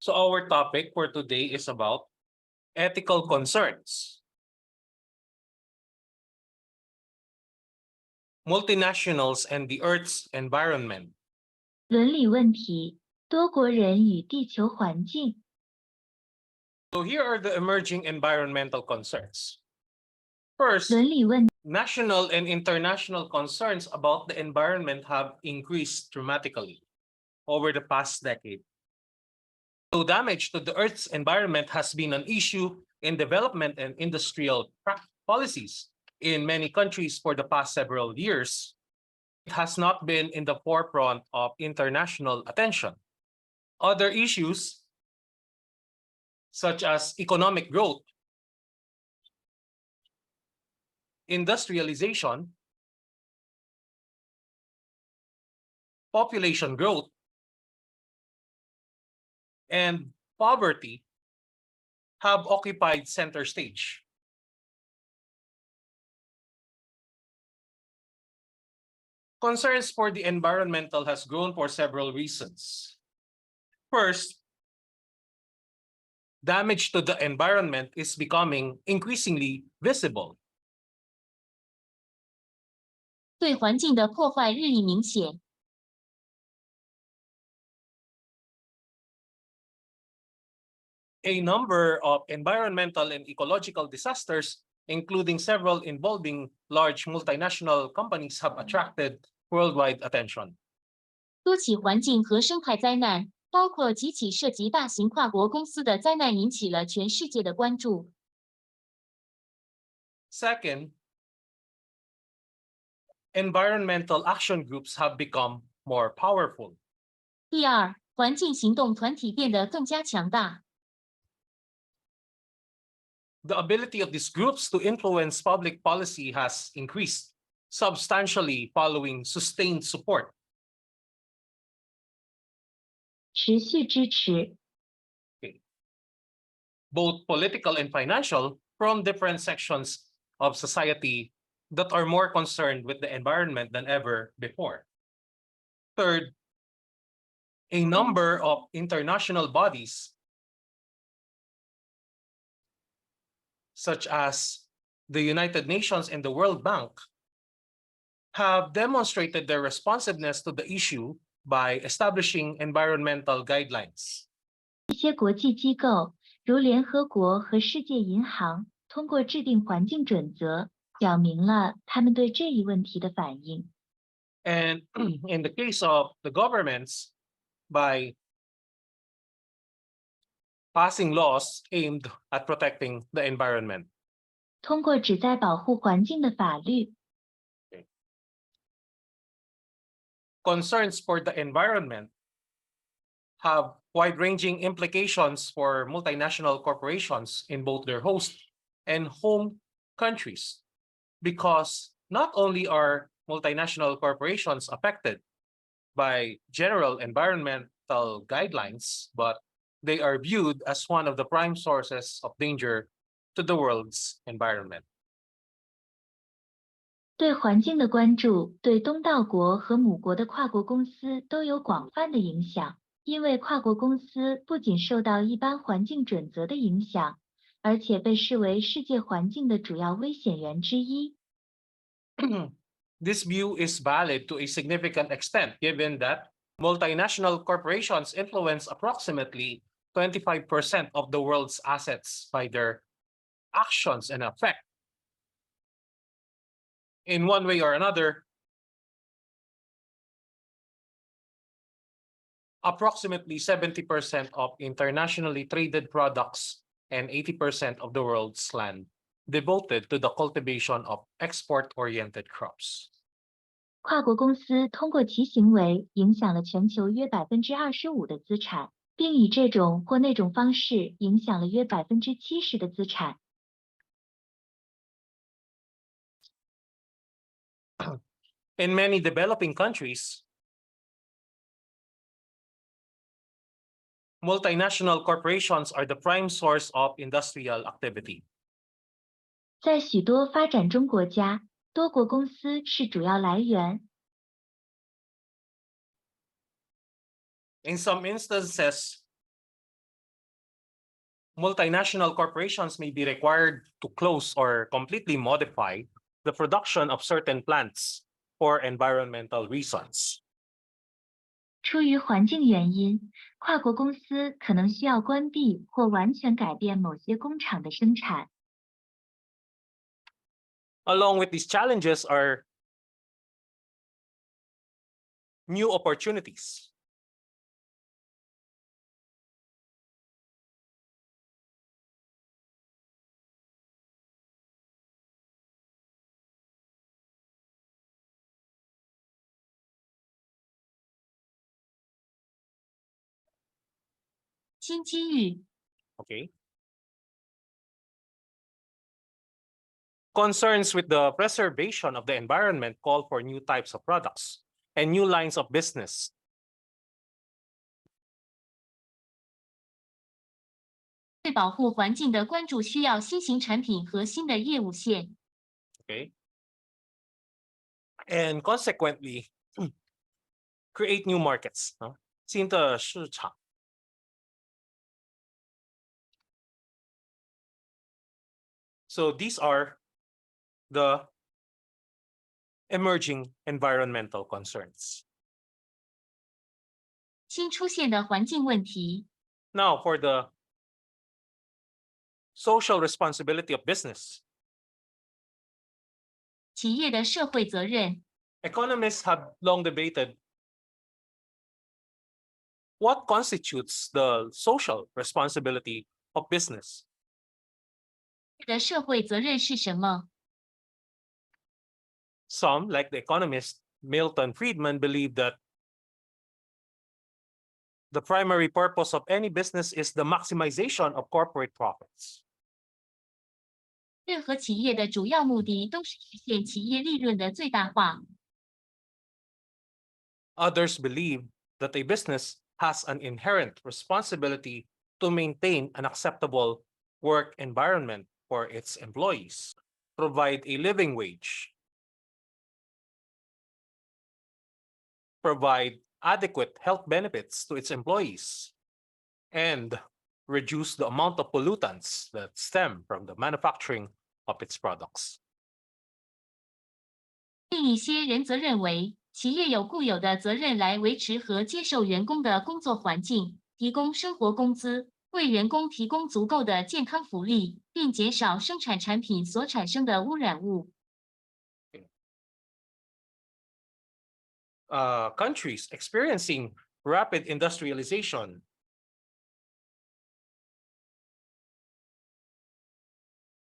So our topic for today is about ethical concerns. Multinationals and the Earth's environment. 伦理问题、多国人与地球环境。 So here are the emerging environmental concerns. First, 伦理问 national and international concerns about the environment have increased dramatically over the past decade. So damage to the Earth's environment has been an issue in development and industrial policies in many countries for the past several years. It has not been in the forefront of international attention. Other issues, such as economic growth, industrialization, population growth, and poverty, have occupied center stage. Concerns for the environmental has grown for several reasons. First, damage to the environment is becoming increasingly visible. 对环境的破坏日益明显。 A number of environmental and ecological disasters, including several involving large multinational companies, have attracted worldwide attention. 多起环境和生态灾难，包括几起涉及大型跨国公司的灾难，引起了全世界的关注。 Second, environmental action groups have become more powerful. 第二，环境行动团体变得更加强大。 The ability of these groups to influence public policy has increased substantially following sustained support. 持续支持 Both political and financial, from different sections of society that are more concerned with the environment than ever before. Third, a number of international bodies, such as the United Nations and the World Bank, have demonstrated their responsiveness to the issue by establishing environmental guidelines. 一些国际机构，如联合国和世界银行，通过制定环境准则，表明了他们对这一问题的反应。 And in the case of the governments, by passing laws aimed at protecting the environment. 通过旨在保护环境的法律。 Concerns for the environment have wide-ranging implications for multinational corporations in both their host and home countries, because not only are multinational corporations affected by general environmental guidelines, but they are viewed as one of the prime sources of danger to the world's environment. 对环境的关注对东道国和母国的跨国公司都有广泛的影响，因为跨国公司不仅受到一般环境准则的影响，而且被视为世界环境的主要危险源之一。This view is valid to a significant extent, given that multinational corporations influence approximately 25% of the world's assets by their actions and effect. In one way or another, approximately 70% of internationally traded products and 80% of the world's land devoted to the cultivation of export-oriented crops. 跨国公司通过其行为影响了全球约25%的资产，并以这种或那种方式影响了约70%的资产。 In many developing countries, multinational corporations are the prime source of industrial activity. 在许多发展中国家，多国公司是主要来源。 In some instances, multinational corporations may be required to close or completely modify the production of certain plants for environmental reasons. 出于环境原因，跨国公司可能需要关闭或完全改变某些工厂的生产。Along with these challenges are new opportunities. Okay. Concerns with the preservation of the environment call for new types of products and new lines of business. 对保护环境的关注需要新型产品和新的业务线。Okay. And consequently, create new markets. 新的市场。So these are the emerging environmental concerns. 新出现的环境问题。Now, for the social responsibility of business. 企业的社会责任。Economists have long debated what constitutes the social responsibility of business. 的社会责任是什么？ Some, like the economist Milton Friedman, believe that the primary purpose of any business is the maximization of corporate profits. 任何企业的主要目的都是实现企业利润的最大化。Others believe that a business has an inherent responsibility to maintain an acceptable work environment for its employees, provide a living wage, provide adequate health benefits to its employees, and reduce the amount of pollutants that stem from the manufacturing of its products. 另一些人则认为，企业有固有的责任来维持和接受员工的工作环境，提供生活工资，为员工提供足够的健康福利，并减少生产产品所产生的污染物。Countries experiencing rapid industrialization,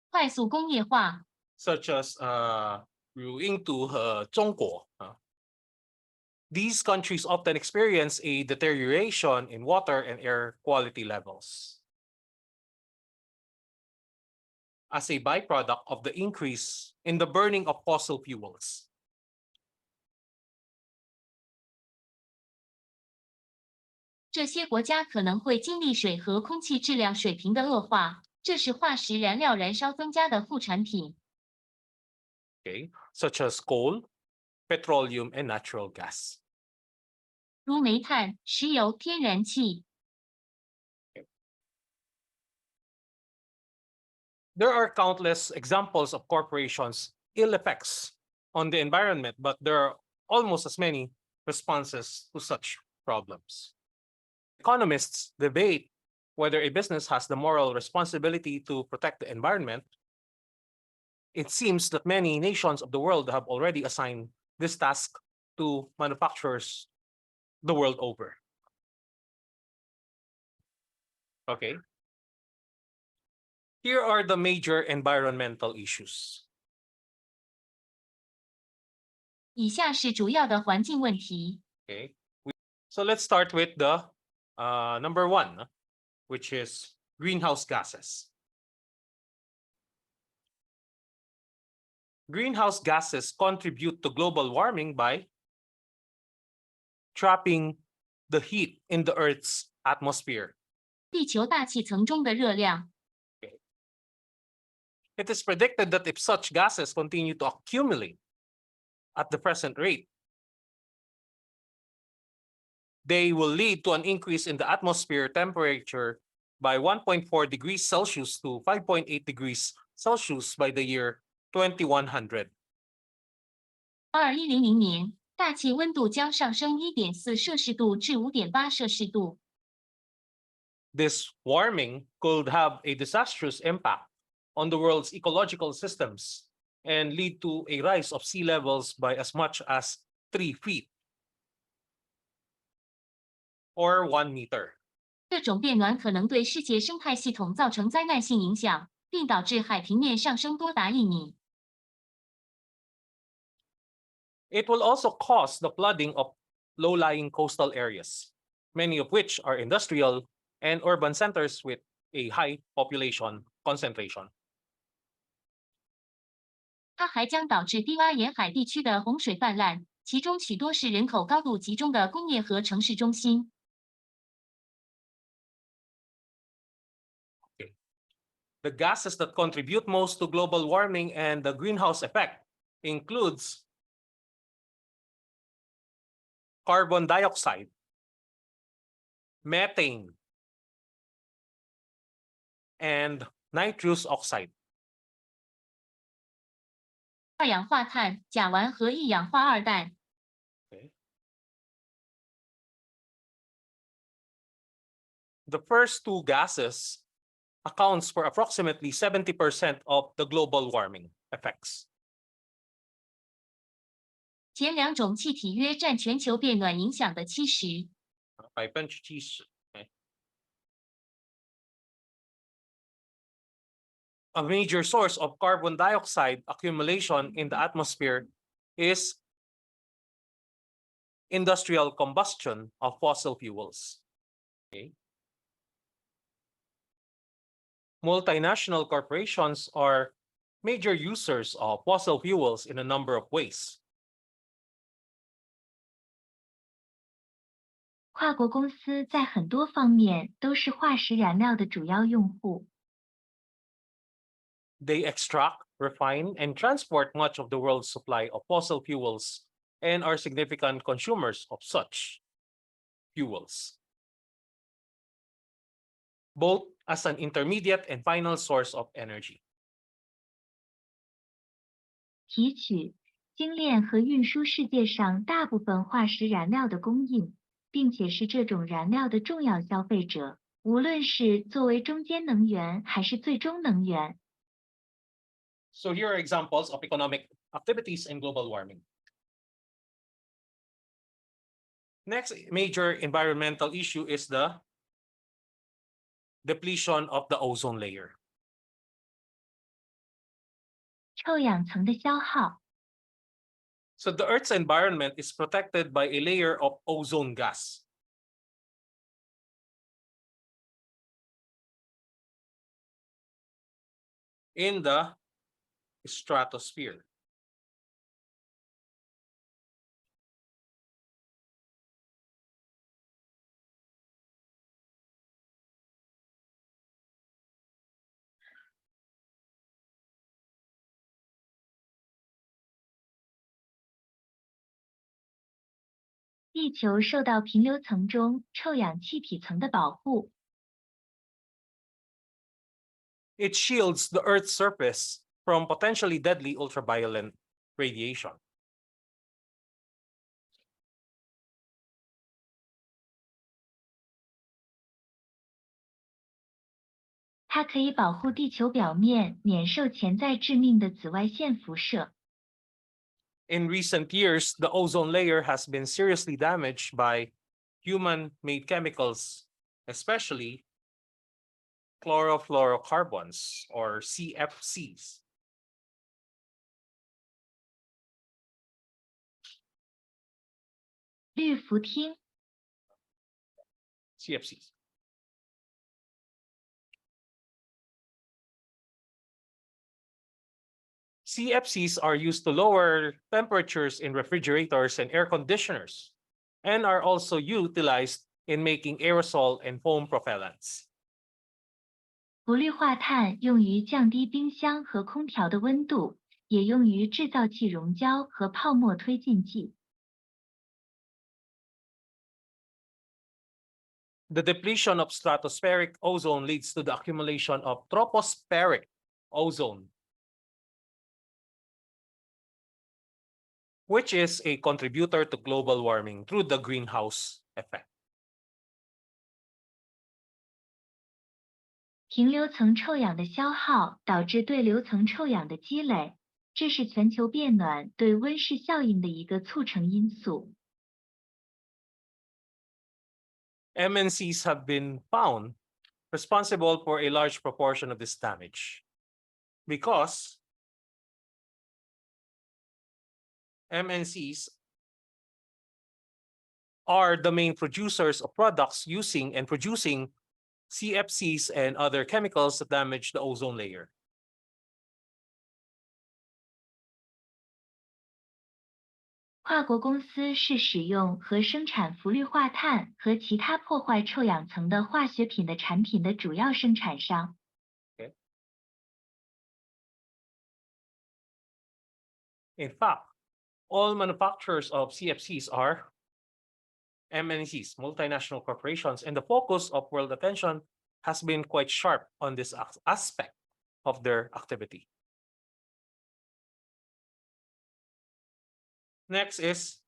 快速工业化， such as 印度和中国, these countries often experience a deterioration in water and air quality levels as a byproduct of the increase in the burning of fossil fuels. 这些国家可能会经历水和空气质量水平的恶化，这是化石燃料燃烧增加的副产品。Okay, such as coal, petroleum, and natural gas. 如煤炭、石油、天然气。There are countless examples of corporations' ill effects on the environment, but there are almost as many responses to such problems. Economists debate whether a business has the moral responsibility to protect the environment. It seems that many nations of the world have already assigned this task to manufacturers the world over. Okay. Here are the major environmental issues. 以下是主要的环境问题。 Okay. So let's start with the number one, which is greenhouse gases. Greenhouse gases contribute to global warming by trapping the heat in the Earth's atmosphere. 地球大气层中的热量。 It is predicted that if such gases continue to accumulate at the present rate, they will lead to an increase in the atmosphere temperature by 1.4 degrees Celsius to 5.8 degrees Celsius by the year 2100. 2100年，大气温度将上升1.4摄氏度至5.8摄氏度。This warming could have a disastrous impact on the world's ecological systems and lead to a rise of sea levels by as much as 3 feet or 1 meter. 这种变暖可能对世界生态系统造成灾难性影响，并导致海平面上升多达1米。It will also cause the flooding of low-lying coastal areas, many of which are industrial and urban centers with a high population concentration. 它还将导致低洼沿海地区的洪水泛滥，其中许多是人口高度集中的工业和城市中心。The gases that contribute most to global warming and the greenhouse effect includes carbon dioxide, methane, and nitrous oxide. 二氧化碳、甲烷和一氧化二氮。The first two gases accounts for approximately 70% of the global warming effects. 前两种气体约占全球变暖影响的70%。70%. A major source of carbon dioxide accumulation in the atmosphere is industrial combustion of fossil fuels. Okay. Multinational corporations are major users of fossil fuels in a number of ways. 跨国公司在很多方面都是化石燃料的主要用户。They extract, refine, and transport much of the world's supply of fossil fuels and are significant consumers of such fuels, both as an intermediate and final source of energy. 提取、精炼和运输世界上大部分化石燃料的供应，并且是这种燃料的重要消费者，无论是作为中间能源还是最终能源。So here are examples of economic activities and global warming. Next major environmental issue is the depletion of the ozone layer. 臭氧层的消耗。So the Earth's environment is protected by a layer of ozone gas. In the stratosphere. "地球受到平流层中臭氧气体层的保护。It shields the Earth's surface from potentially deadly ultraviolet radiation. 它可以保护地球表面免受潜在致命的紫外线辐射。In recent years, the ozone layer has been seriously damaged by human-made chemicals, especially chlorofluorocarbons or CFCs. 氯氟烃、 CFCs. CFCs are used to lower temperatures in refrigerators and air conditioners and are also utilized in making aerosol and foam propellants. 氟氯化碳用于降低冰箱和空调的温度，也用于制造气溶胶和泡沫推进剂。The depletion of stratospheric ozone leads to the accumulation of tropospheric ozone, which is a contributor to global warming through the greenhouse effect. 平流层臭氧的消耗导致对流层臭氧的积累，这是全球变暖对温室效应的一个促成因素。MNCs have been found responsible for a large proportion of this damage because MNCs are the main producers of products using and producing CFCs and other chemicals that damage the ozone layer. 跨国公司是使用和生产氟氯化碳和其他破坏臭氧层的化学品的产品的主要生产商。In fact, all manufacturers of CFCs are MNCs, multinational corporations, and the focus of world attention has been quite sharp on this aspect of their activity. Next is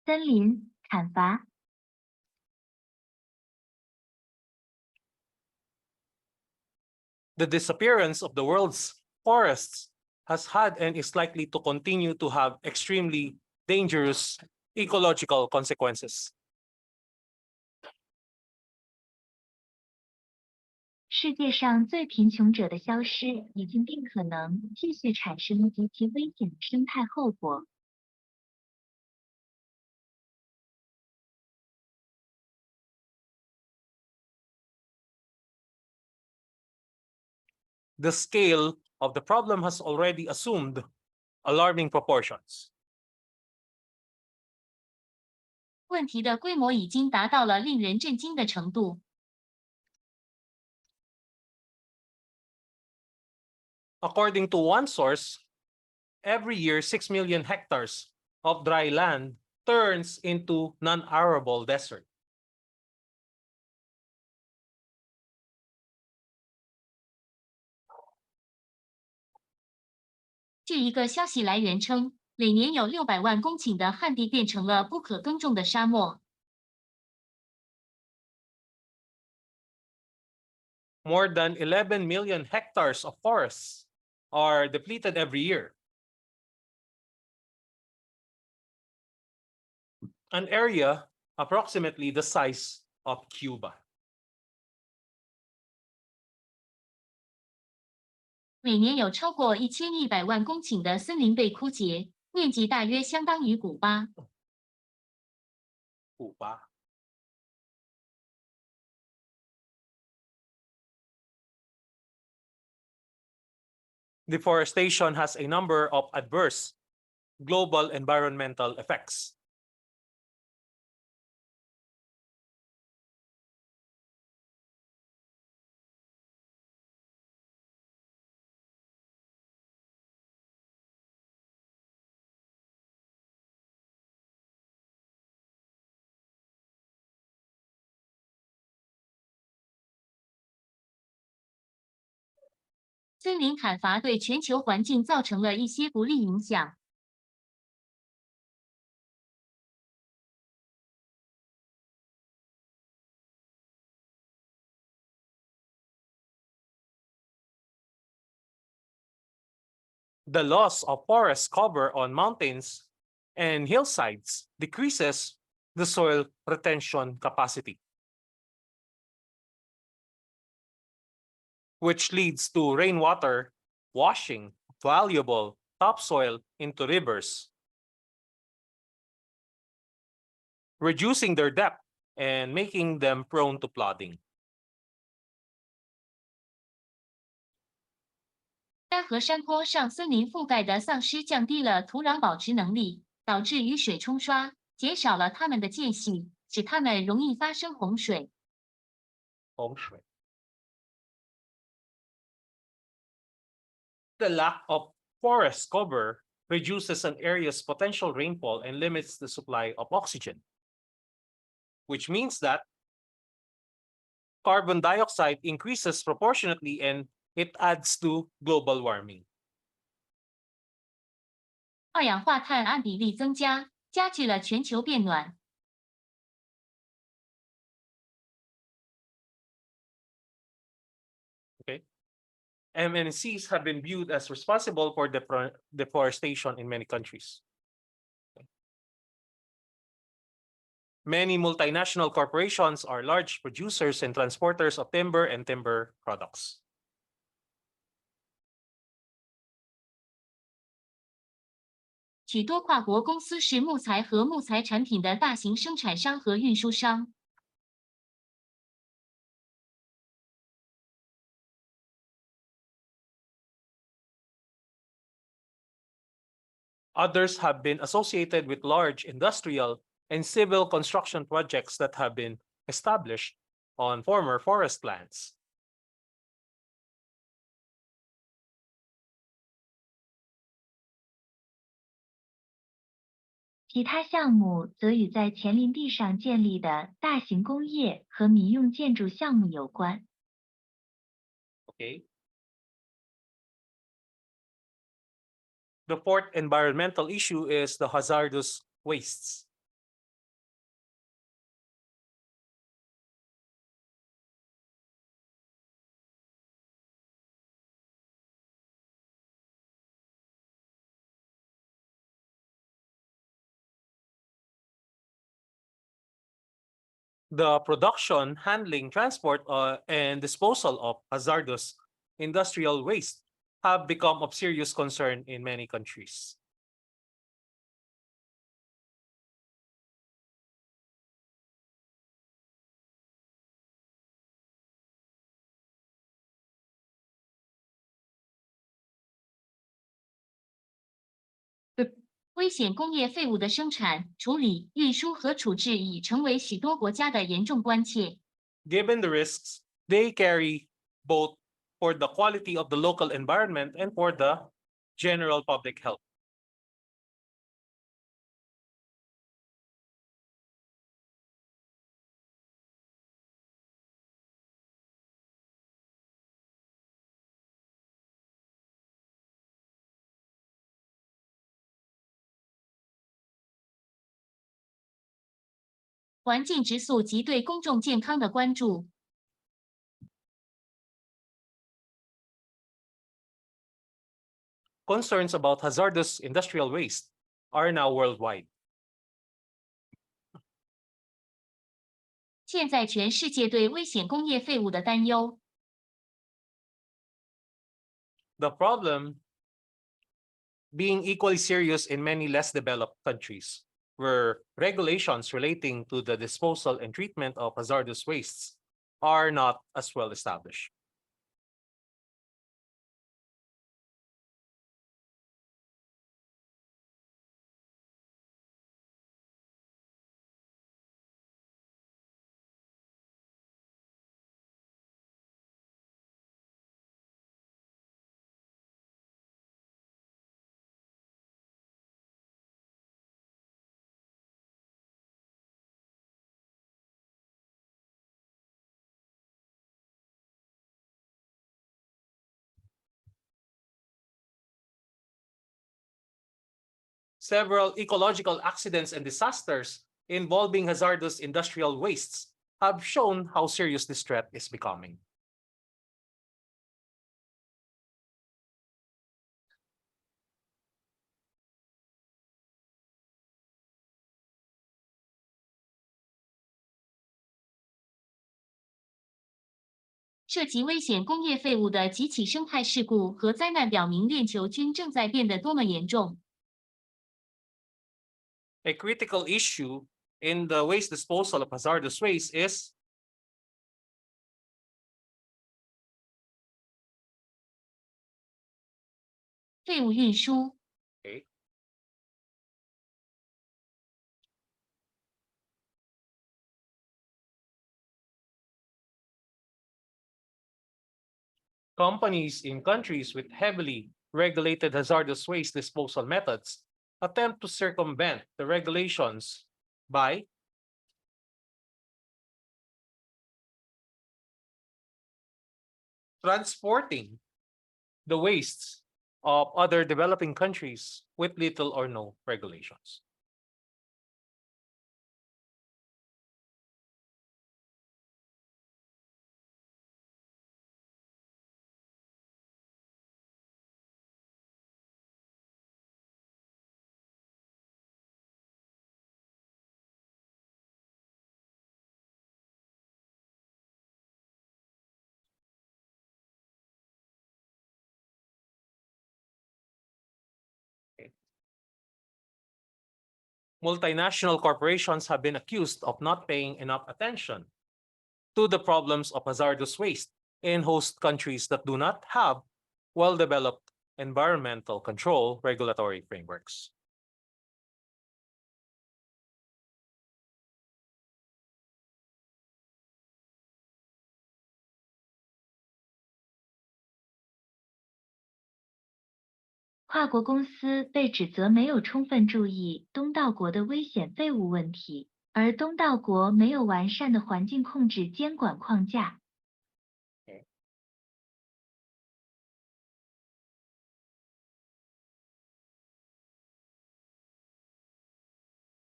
森林砍伐。the disappearance of the world's forests has had and is likely to continue to have extremely dangerous ecological consequences. 世界上最贫穷者的消失已经并可能继续产生极其危险的生态后果。The scale of the problem has already assumed alarming proportions. 问题的规模已经达到了令人震惊的程度。According to one source, every year 6 million hectares of dry land turns into non-arable desert. 据一个消息来源称，每年有600万公顷的旱地变成了不可耕种的沙漠。More than 11 million hectares of forests are depleted every year. An area approximately the size of Cuba. 每年有超过1100万公顷的森林被枯竭，面积大约相当于古巴。Cuba. Deforestation has a number of adverse global environmental effects. "森林砍伐对全球环境造成了一些不利影响。The loss of forest cover on mountains and hillsides decreases the soil retention capacity, which leads to rainwater washing valuable topsoil into rivers, reducing their depth and making them prone to flooding. 山和山坡上森林覆盖的丧失降低了土壤保持能力，导致雨水冲刷，减少了它们的间隙，使它们容易发生洪水。The lack of forest cover reduces an area's potential rainfall and limits the supply of oxygen, which means that carbon dioxide increases proportionately and it adds to global warming. 二氧化碳按比例增加，加剧了全球变暖。Okay. MNCs have been viewed as responsible for deforestation in many countries. Many multinational corporations are large producers and transporters of timber and timber products. 许多跨国公司是木材和木材产品的大型生产商和运输商。 Others have been associated with large industrial and civil construction projects that have been established on former forest lands. 其他项目则与在前林地上建立的大型工业和民用建筑项目有关。 Okay. The fourth environmental issue is the hazardous wastes. The production, handling, transport, and disposal of hazardous industrial waste have become of serious concern in many countries. 危险工业废物的生产、处理、运输和处置已成为许多国家的严重关切。 Given the risks they carry both for the quality of the local environment and for the general public health. 环境质素及对公众健康的关注。 Concerns about hazardous industrial waste are now worldwide. 现在全世界对危险工业废物的担忧。 The problem being equally serious in many less developed countries, where regulations relating to the disposal and treatment of hazardous wastes are not as well established. 'Several ecological accidents and disasters involving hazardous industrial wastes have shown how serious this threat is becoming. 涉及危险工业废物的几起生态事故和灾难表明，链球菌正在变得多么严重。 A critical issue in the waste disposal of hazardous waste is 废物运输、 okay, companies in countries with heavily regulated hazardous waste disposal methods attempt to circumvent the regulations by transporting the wastes of other developing countries with little or no regulations. Multinational corporations have been accused of not paying enough attention to the problems of hazardous waste in host countries that do not have well-developed environmental control regulatory frameworks.跨国公司被指责没有充分注意东道国的危险废物问题，而东道国没有完善的环境控制监管框架。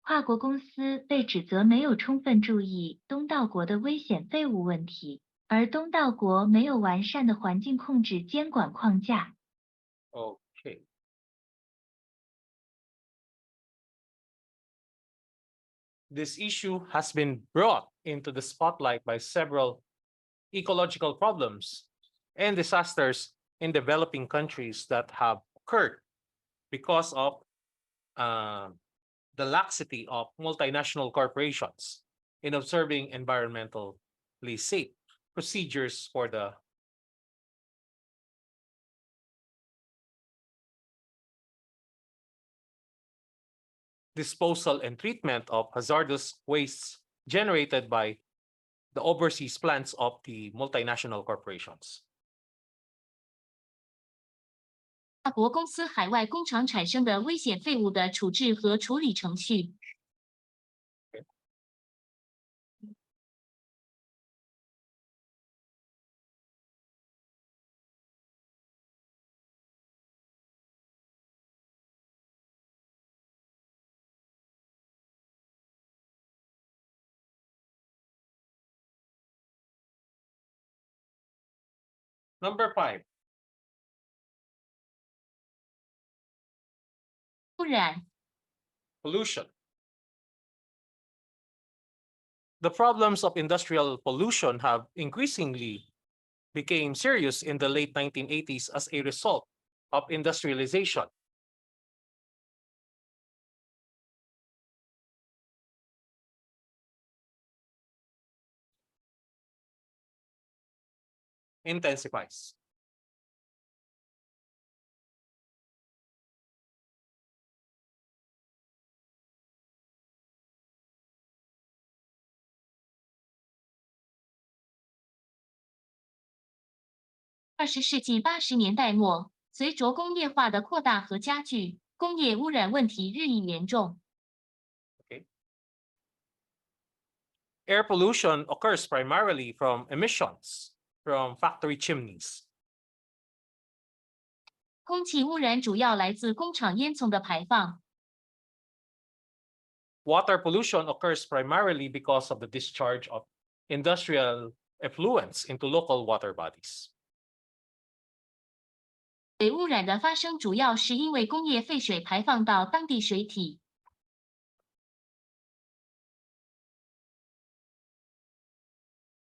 跨国公司被指责没有充分注意东道国的危险废物问题，而东道国没有完善的环境控制监管框架。Okay. This issue has been brought into the spotlight by several ecological problems and disasters in developing countries that have occurred because of the laxity of multinational corporations in observing environmentally safe procedures for the disposal and treatment of hazardous wastes generated by the overseas plants of the multinational corporations. 跨国公司海外工厂产生的危险废物的处置和处理程序。Number 5. 污染。 Pollution. The problems of industrial pollution have increasingly became serious in the late 1980s as a result of industrialization. Intensifies.20世纪80年代末，随着工业化的扩大和加剧，工业污染问题日益严重。 Air pollution occurs primarily from emissions from factory chimneys. 空气污染主要来自工厂烟囱的排放。 Water pollution occurs primarily because of the discharge of industrial effluents into local water bodies. 水污染的发生主要是因为工业废水排放到当地水体。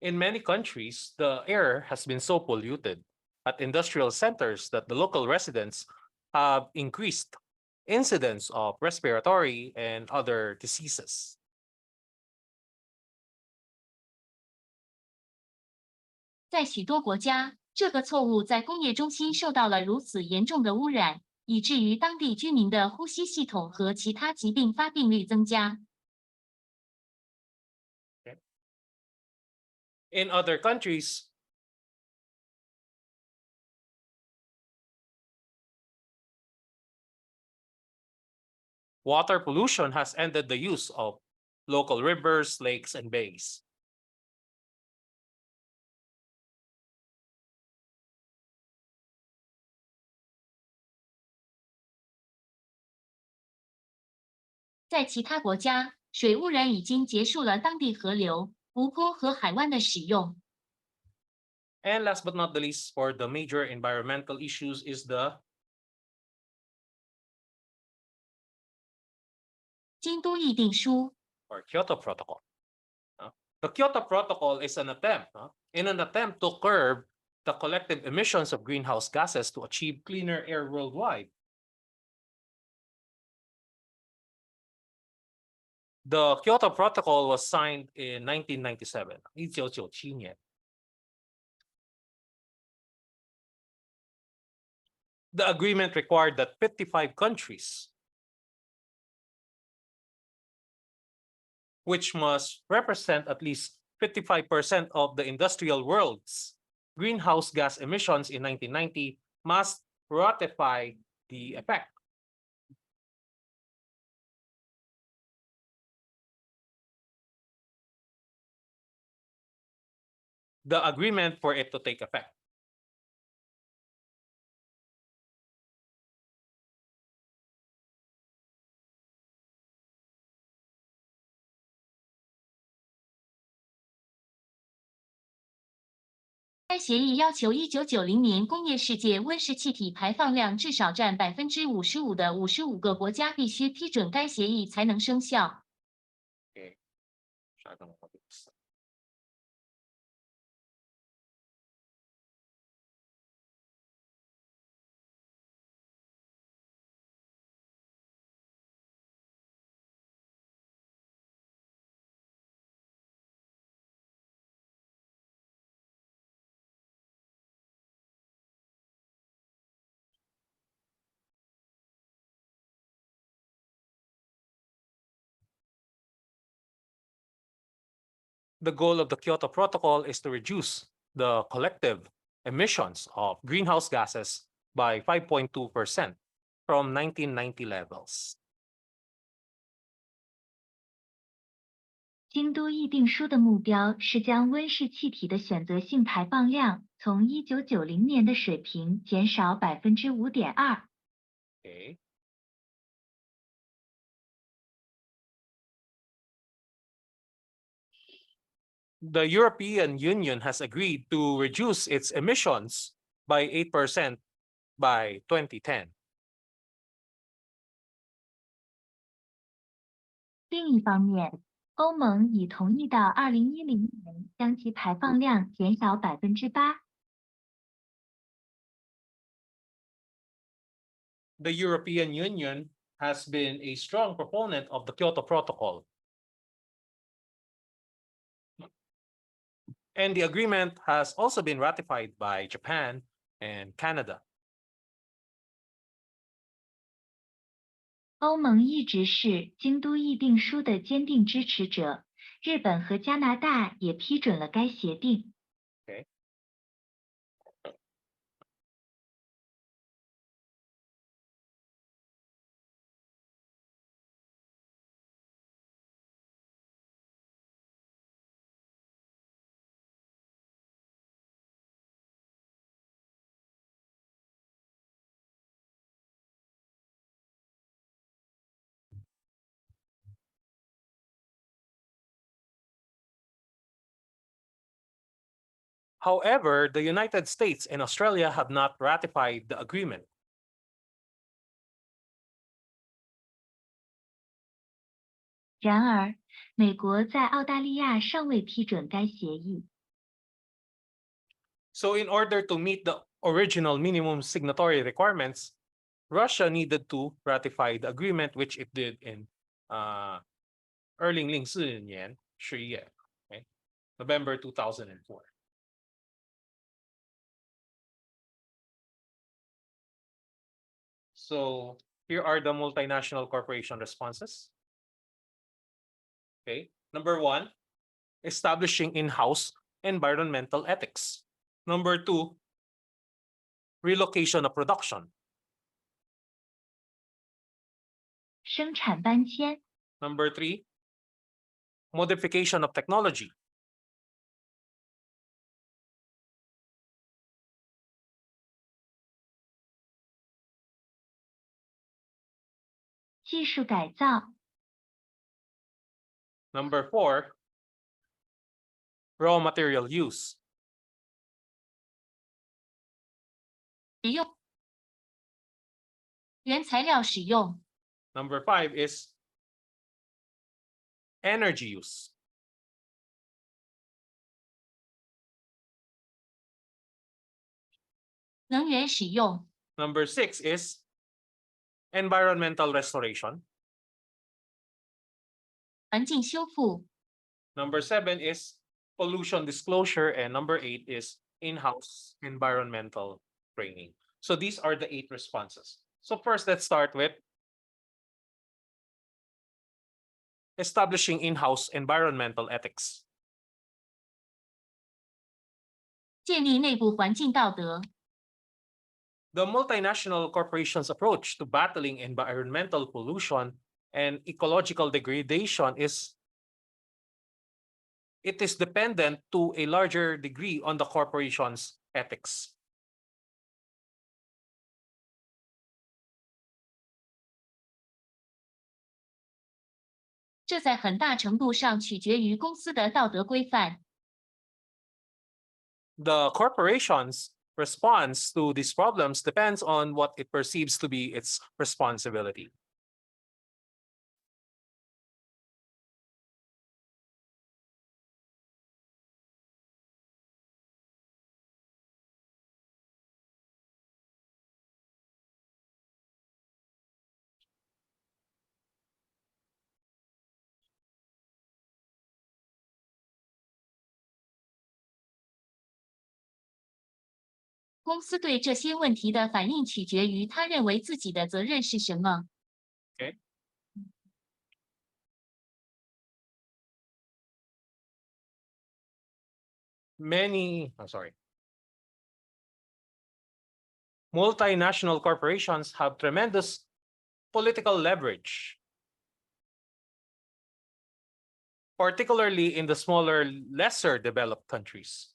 In many countries, the air has been so polluted at industrial centers that the local residents have increased incidence of respiratory and other diseases. 在许多国家，这个错误在工业中心受到了如此严重的污染，以至于当地居民的呼吸系统和其他疾病发病率增加。 In other countries, Water pollution has ended the use of local rivers, lakes, and bays.在其他国家，水污染已经结束了当地河流、湖泊和海湾的使用。 And last but not the least, for the major environmental issues is the 京都议定书 or Kyoto Protocol. The Kyoto Protocol is in an attempt to curb the collective emissions of greenhouse gases to achieve cleaner air worldwide. The Kyoto Protocol was signed in 1997, 1997年. The agreement required that 55 countries, which must represent at least 55% of the industrial world's greenhouse gas emissions in 1990, must ratify the effect. The agreement for it to take effect.该协议要求1990年工业世界温室气体排放量至少占55%的55个国家必须批准该协议才能生效。 Okay. The goal of the Kyoto Protocol is to reduce the collective emissions of greenhouse gases by 5.2% from 1990 levels. 京都议定书的目标是将温室气体的选择性排放量从1990年的水平减少5.2%。Okay. The European Union has agreed to reduce its emissions by 8% by 2010. 另一方面，欧盟已同意到2010年将其排放量减少8%。The European Union has been a strong proponent of the Kyoto Protocol. And the agreement has also been ratified by Japan and Canada. 欧盟一直是京都议定书的坚定支持者，日本和加拿大也批准了该协定。Okay. However, the United States and Australia have not ratified the agreement. 然而，美国在澳大利亚尚未批准该协议。So in order to meet the original minimum signatory requirements, Russia needed to ratify the agreement, which it did in 2004年11月, okay? November 2004. So here are the multinational corporation responses. Okay, number 1, establishing in-house environmental ethics. Number 2, relocation of production. 生产搬迁。 Number 3, modification of technology. 技术改造。 Number 4, raw material use. 使用原材料使用， Number 5 is energy use. 能源使用， Number 6 is environmental restoration. 环境修复， Number 7 is pollution disclosure. And number 8 is in-house environmental training. So these are the 8 responses. So first, let's start with establishing in-house environmental ethics. 建立内部环境道德。 The multinational corporations' approach to battling environmental pollution and ecological degradation is dependent to a larger degree on the corporation's ethics. 这在很大程度上取决于公司的道德规范。 The corporation's response to these problems depends on what it perceives to be its responsibility. 公司对这些问题的反应取决于他认为自己的责任是什么。 Okay. Multinational corporations have tremendous political leverage, particularly in the smaller, lesser developed countries,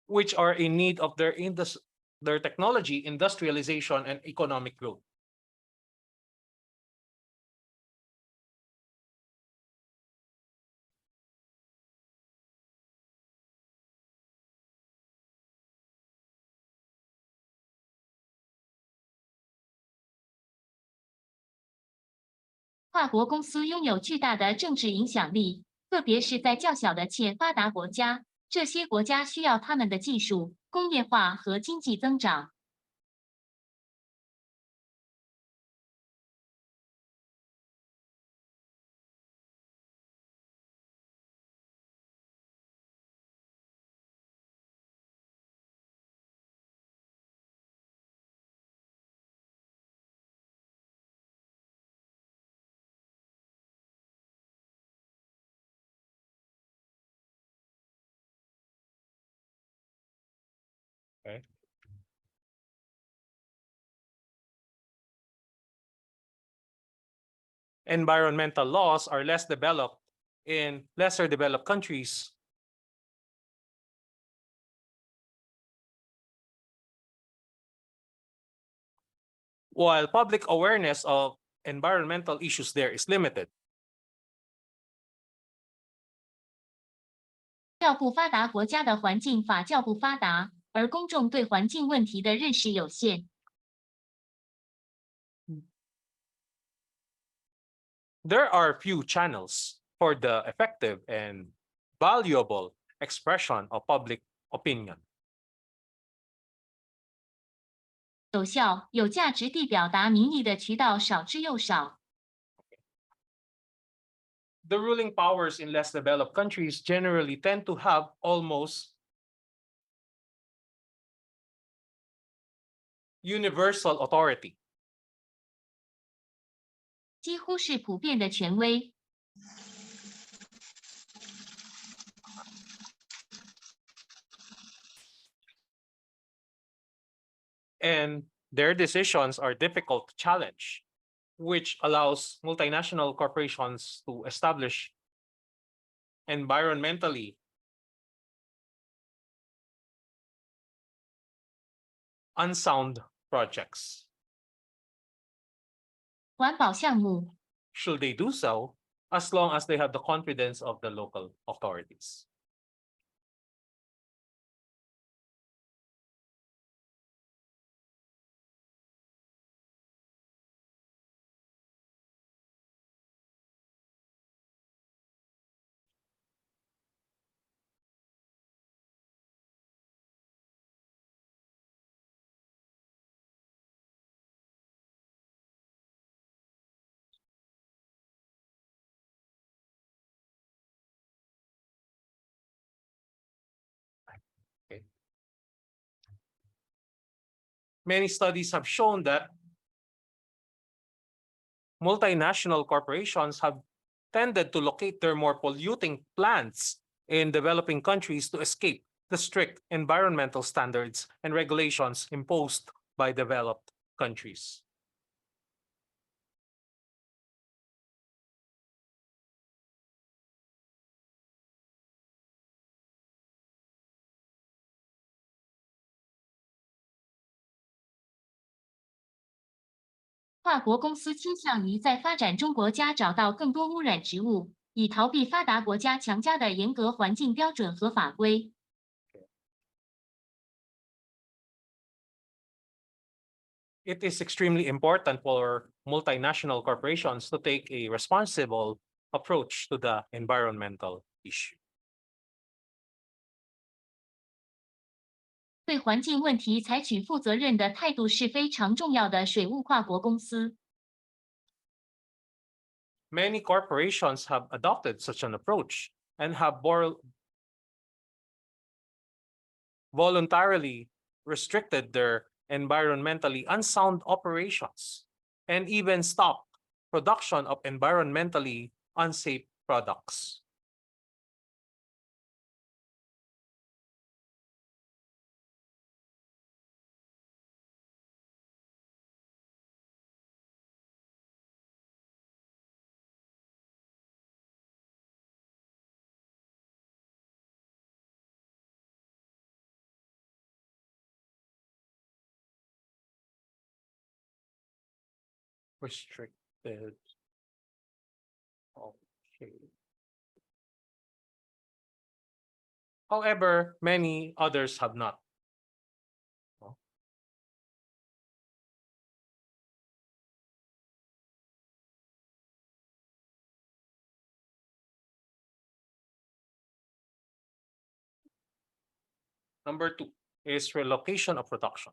which are in need of their technology, industrialization, and economic growth. 跨国公司拥有巨大的政治影响力，特别是在较小的且发达国家。这些国家需要他们的技术、工业化和经济增长。 Okay. Environmental laws are less developed in lesser developed countries. 'While public awareness of environmental issues there is limited. 较不发达国家的环境法较不发达，而公众对环境问题的认识有限。 There are few channels for the effective and valuable expression of public opinion. 有效、有价值地表达民意的渠道少之又少。 The ruling powers in less developed countries generally tend to have almost universal authority. 几乎是普遍的权威。 And Their decisions are difficult to challenge, which allows multinational corporations to establish environmentally unsound projects. 环保项目 Should they do so, as long as they have the confidence of the local authorities. Okay. Many studies have shown that multinational corporations have tended to locate their more polluting plants in developing countries to escape the strict environmental standards and regulations imposed by developed countries. “跨国公司倾向于在发展中国家找到更多污染植物，以逃避发达国家强加的严格环境标准和法规。” It is extremely important for multinational corporations to take a responsible approach to the environmental issue. 对环境问题采取负责任的态度是非常重要的。水务跨国公司 Many corporations have adopted such an approach and have voluntarily restricted their environmentally unsound operations and even stopped production of environmentally unsafe products. Restricted. Okay. However, many others have not. Number 2 is relocation of production.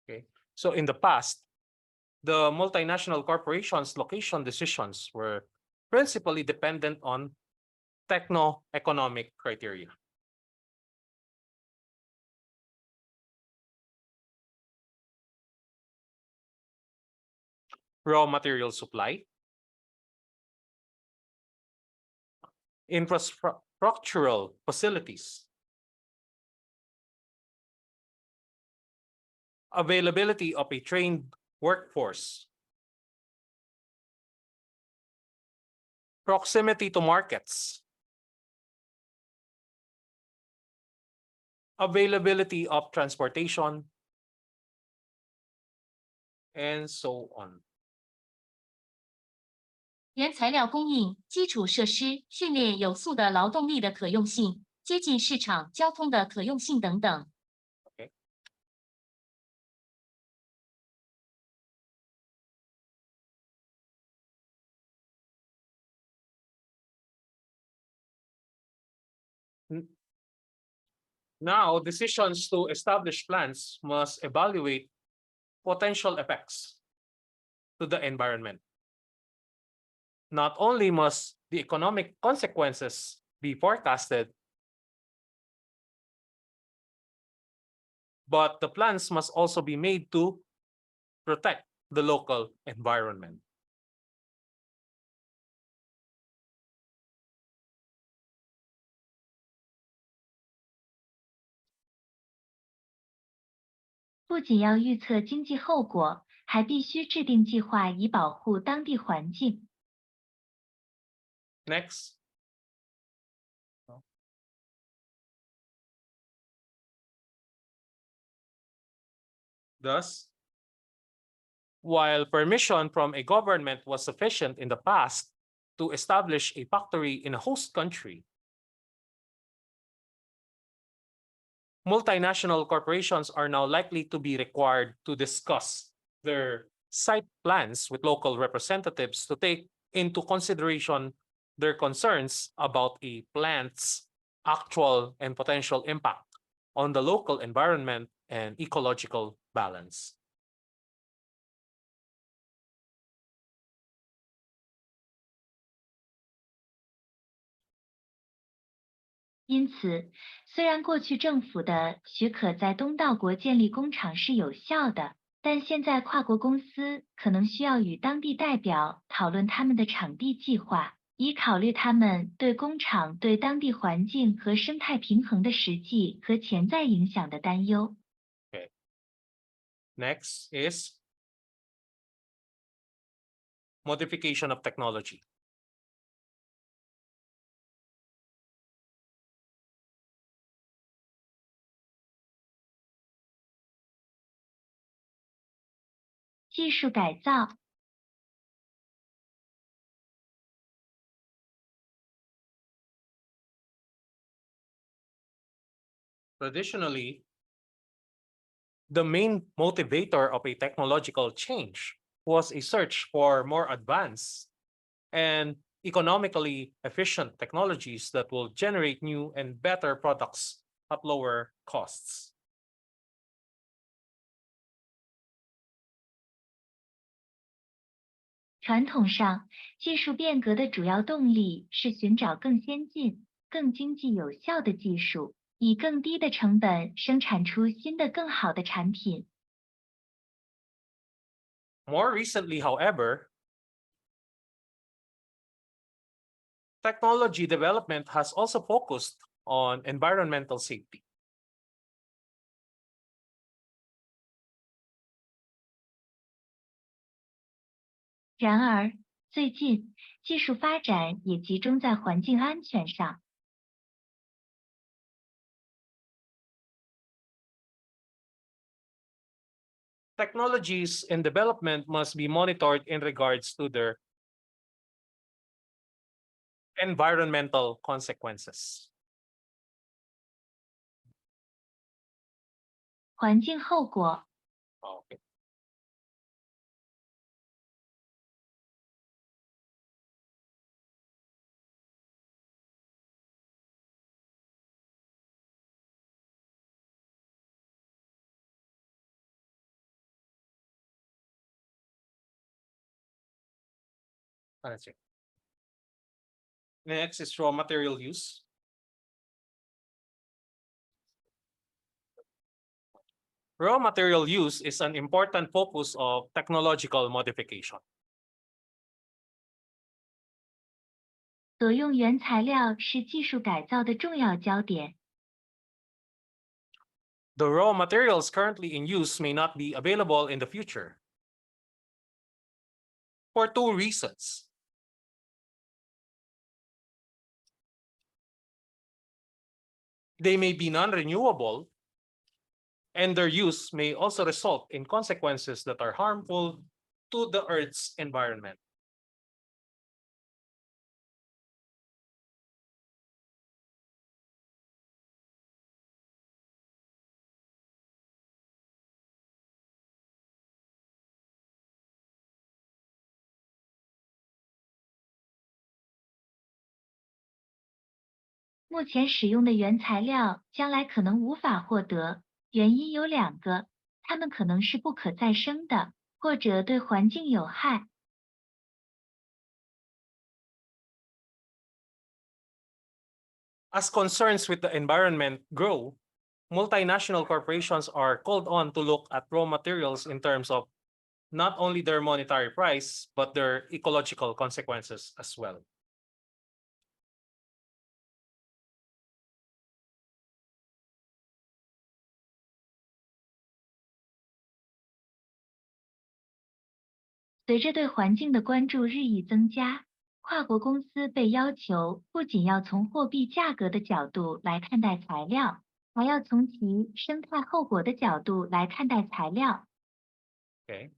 Okay. So in the past, the multinational corporations' location decisions were principally dependent on techno-economic criteria. Raw material supply, infrastructural facilities, availability of a trained workforce, proximity to markets, availability of transportation, and so on. 原材料供应、基础设施、训练有素的劳动力的可用性、接近市场、交通的可用性等等。Okay. Now, decisions to establish plants must evaluate potential effects to the environment. Not only must the economic consequences be forecasted, but the plans must also be made to protect the local environment. 不仅要预测经济后果，还必须制定计划以保护当地环境。Next. Thus, while permission from a government was sufficient in the past to establish a factory in a host country, multinational corporations are now likely to be required to discuss their site plans with local representatives to take into consideration their concerns about a plant's actual and potential impact on the local environment and ecological balance. 因此，虽然过去政府的许可在东道国建立工厂是有效的，但现在跨国公司可能需要与当地代表讨论他们的场地计划，以考虑他们对工厂对当地环境和生态平衡的实际和潜在影响的担忧。Next is modification of technology. 技术改造。Traditionally, the main motivator of a technological change was a search for more advanced and economically efficient technologies that will generate new and better products at lower costs. 传统上，技术变革的主要动力是寻找更先进、更经济有效的技术，以更低的成本生产出新的、更好的产品。More recently, however, technology development has also focused on environmental safety. 然而，最近技术发展也集中在环境安全上。Technologies in development must be monitored in regards to their environmental consequences. 环境后果。Okay. Let's see. Next is raw material use. Raw material use is an important focus of technological modification. 所用原材料是技术改造的重要焦点。The raw materials currently in use may not be available in the future for two reasons. They may be non-renewable, and their use may also result in consequences that are harmful to the Earth's environment. “目前使用的原材料将来可能无法获得，原因有两个，它们可能是不可再生的，或者对环境有害。” As concerns with the environment grow, multinational corporations are called on to look at raw materials in terms of not only their monetary price, but their ecological consequences as well. 随着对环境的关注日益增加，跨国公司被要求不仅要从货币价格的角度来看待材料，还要从其生态后果的角度来看待材料。Okay.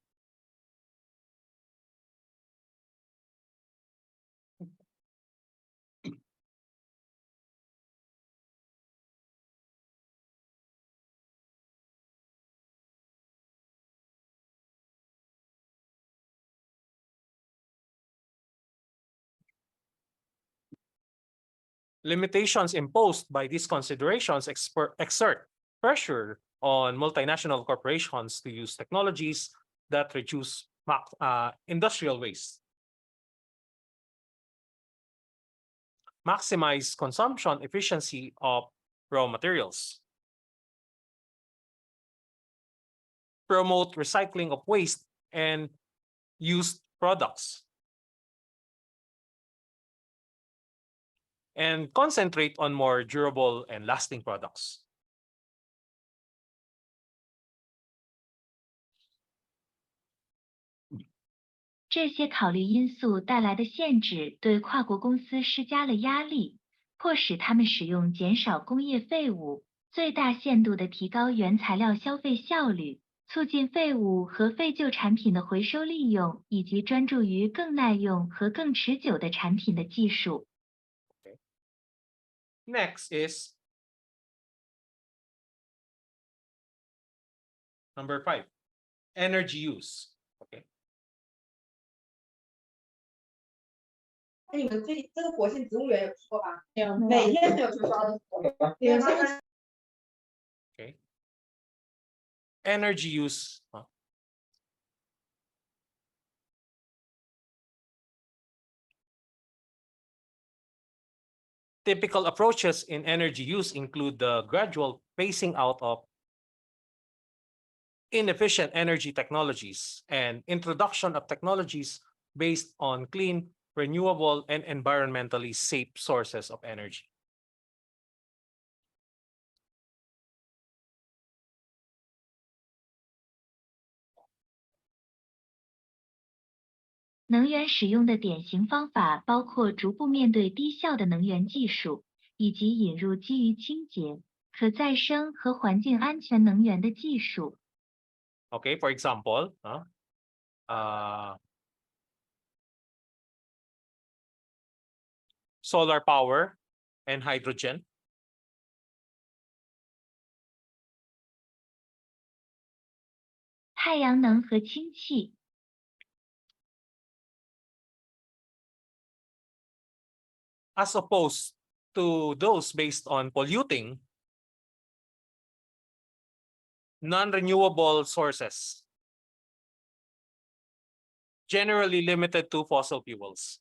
Limitations imposed by these considerations exert pressure on multinational corporations to use technologies that reduce industrial waste, maximize consumption efficiency of raw materials, promote recycling of waste and used products, and concentrate on more durable and lasting products. 这些考虑因素带来的限制对跨国公司施加了压力，迫使他们使用减少工业废物，最大限度地提高原材料消费效率，促进废物和废旧产品的回收利用，以及专注于更耐用和更持久的产品的技术。Next is number 5, energy use. Okay. 你们最这个火星植物园有去过吧？没有每天都有去刷的。Okay. Energy use. Typical approaches in energy use include the gradual phasing out of inefficient energy technologies and introduction of technologies based on clean, renewable, and environmentally safe sources of energy. 能源使用的典型方法包括逐步面对低效的能源技术，以及引入基于清洁、可再生和环境安全能源的技术。Okay, for example, solar power and hydrogen, 太阳能和氢气， as opposed to those based on polluting non-renewable sources, generally limited to fossil fuels.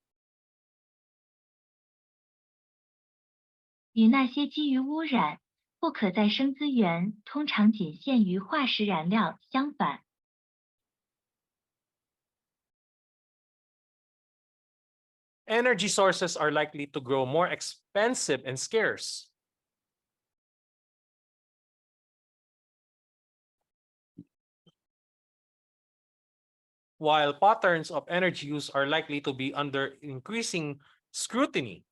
与那些基于污染、不可再生资源，通常仅限于化石燃料相反。Energy sources are likely to grow more expensive and scarce. While patterns of energy use are likely to be under increasing scrutiny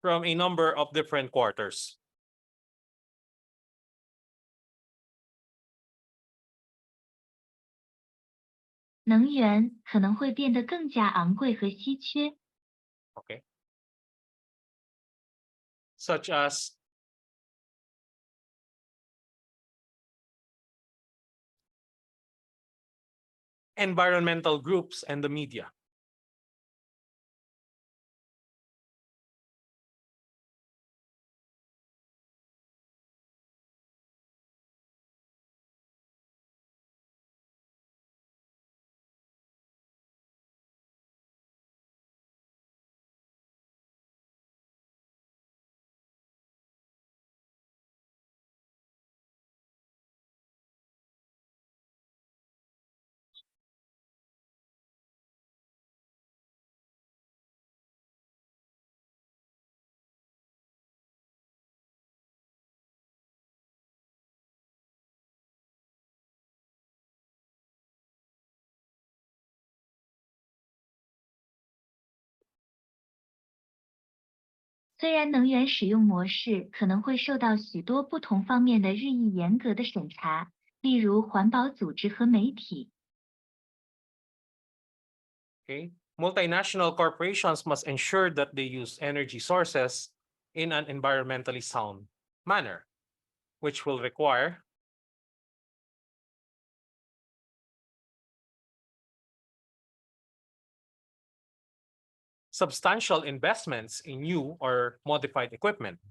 from a number of different quarters. 能源可能会变得更加昂贵和稀缺， Okay. Such as environmental groups and the media. 虽然能源使用模式可能会受到许多不同方面的日益严格的审查，例如环保组织和媒体。Okay? Multinational corporations must ensure that they use energy sources in an environmentally sound manner, which will require substantial investments in new or modified equipment. "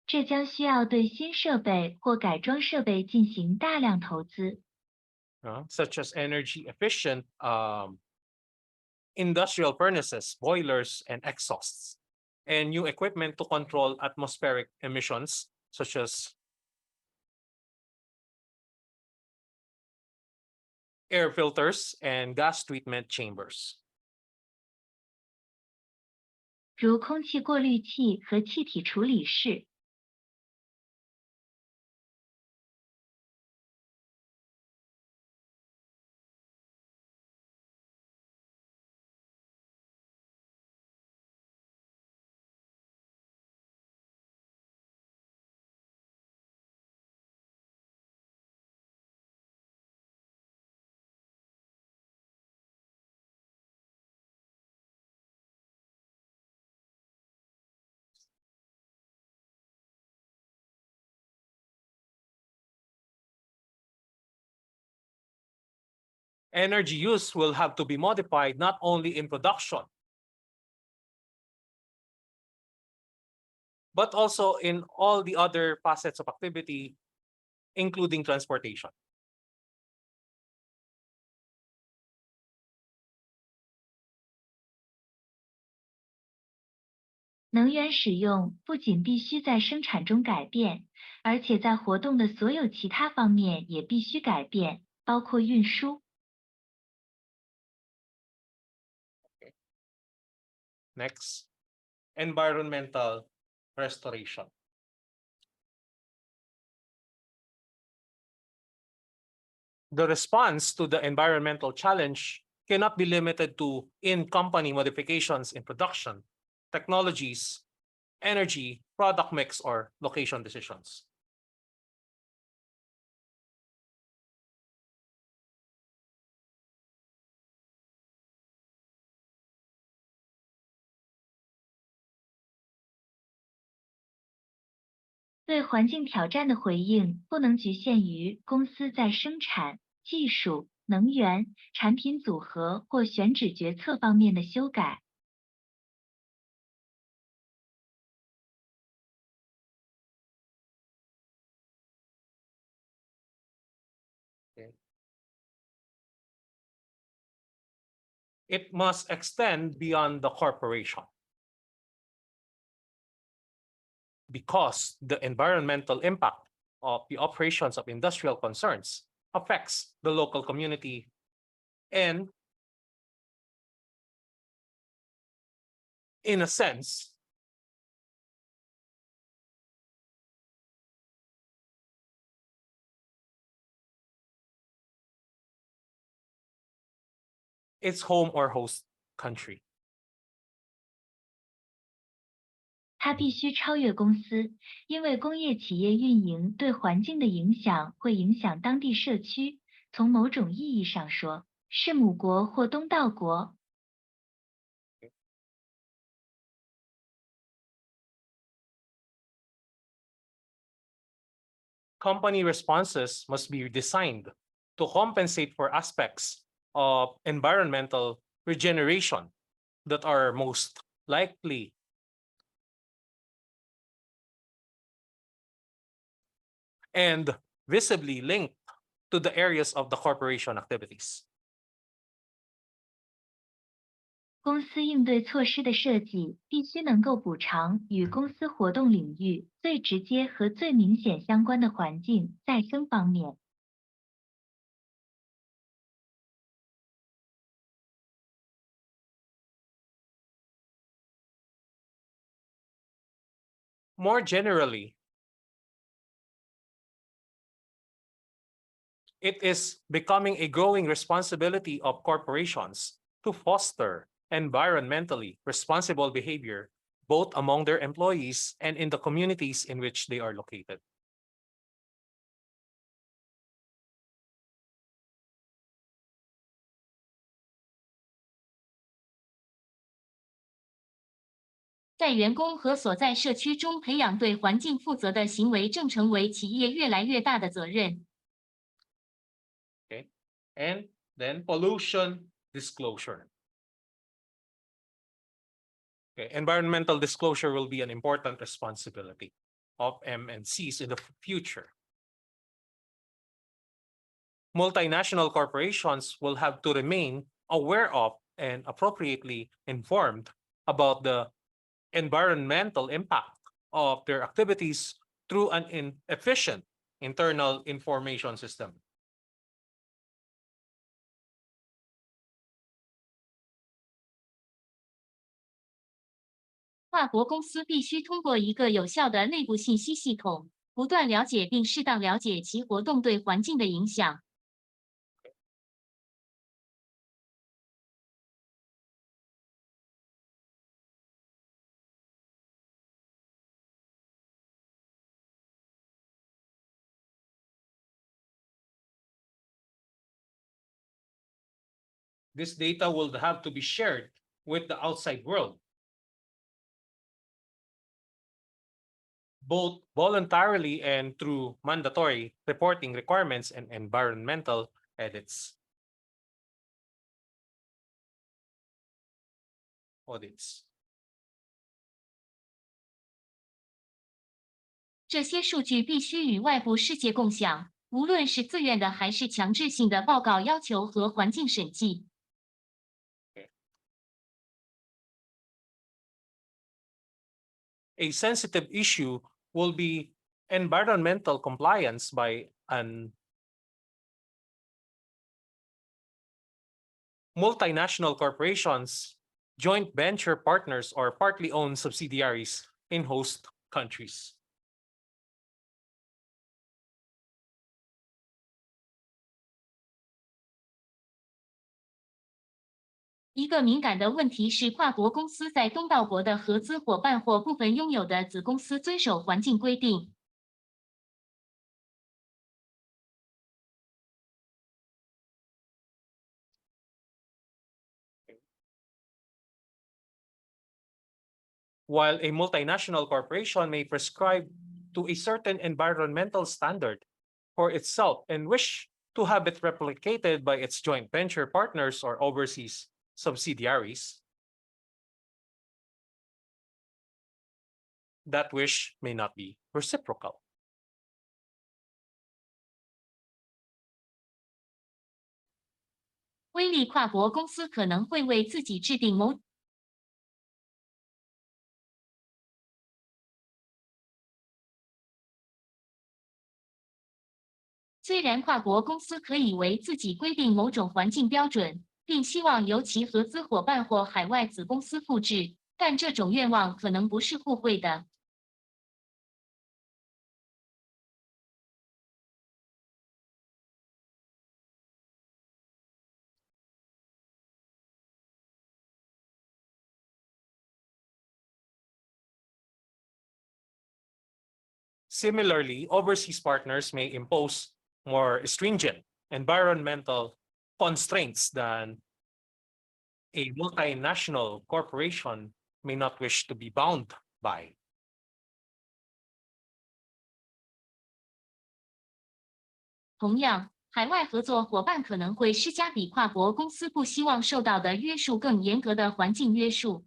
这将需要对新设备或改装设备进行大量投资， Such as energy efficient industrial furnaces, boilers, and exhausts, and new equipment to control atmospheric emissions, such as air filters and gas treatment chambers. 如空气过滤器和气体处理室。Energy use will have to be modified not only in production, but also in all the other facets of activity, including transportation. 能源使用不仅必须在生产中改变，而且在活动的所有其他方面也必须改变，包括运输。Next, environmental restoration. The response to the environmental challenge cannot be limited to in-company modifications in production, technologies, energy, product mix, or location decisions. "对环境挑战的回应不能局限于公司在生产、技术、能源、产品组合或选址决策方面的修改。It must extend beyond the corporation, because the environmental impact of the operations of industrial concerns affects the local community and, in a sense, its home or host country. 它必须超越公司，因为工业企业运营对环境的影响会影响当地社区。从某种意义上说，是母国或东道国。Company responses must be designed to compensate for aspects of environmental regeneration that are most likely and visibly linked to the areas of the corporation activities. 公司应对措施的设计必须能够补偿与公司活动领域最直接和最明显相关的环境再生方面。More generally, It is becoming a growing responsibility of corporations to foster environmentally responsible behavior, both among their employees and in the communities in which they are located. 在员工和所在社区中培养对环境负责的行为，正成为企业越来越大的责任。 Okay. And then pollution disclosure. Okay. Environmental disclosure will be an important responsibility of MNCs in the future. Multinational corporations will have to remain aware of and appropriately informed about the environmental impact of their activities through an efficient internal information system. 跨国公司必须通过一个有效的内部信息系统，不断了解并适当了解其活动对环境的影响。 This data will have to be shared with the outside world, both voluntarily and through mandatory reporting requirements and environmental audits. 这些数据必须与外部世界共享，无论是自愿的还是强制性的报告要求和环境审计。 A sensitive issue will be environmental compliance by an multinational corporations, joint venture partners, or partly owned subsidiaries in host countries. 一个敏感的问题是，跨国公司在东道国的合资伙伴或部分拥有的子公司遵守环境规定。 While a multinational corporation may prescribe to a certain environmental standard for itself and wish to have it replicated by its joint venture partners or overseas subsidiaries, that wish may not be reciprocal. 微利跨国公司可能会为自己制定某。 虽然跨国公司可以为自己规定某种环境标准，并希望由其合资伙伴或海外子公司复制，但这种愿望可能不是互惠的。 Similarly, overseas partners may impose more stringent environmental constraints than a multinational corporation may not wish to be bound by. 同样，海外合作伙伴可能会施加比跨国公司不希望受到的约束更严格的环境约束。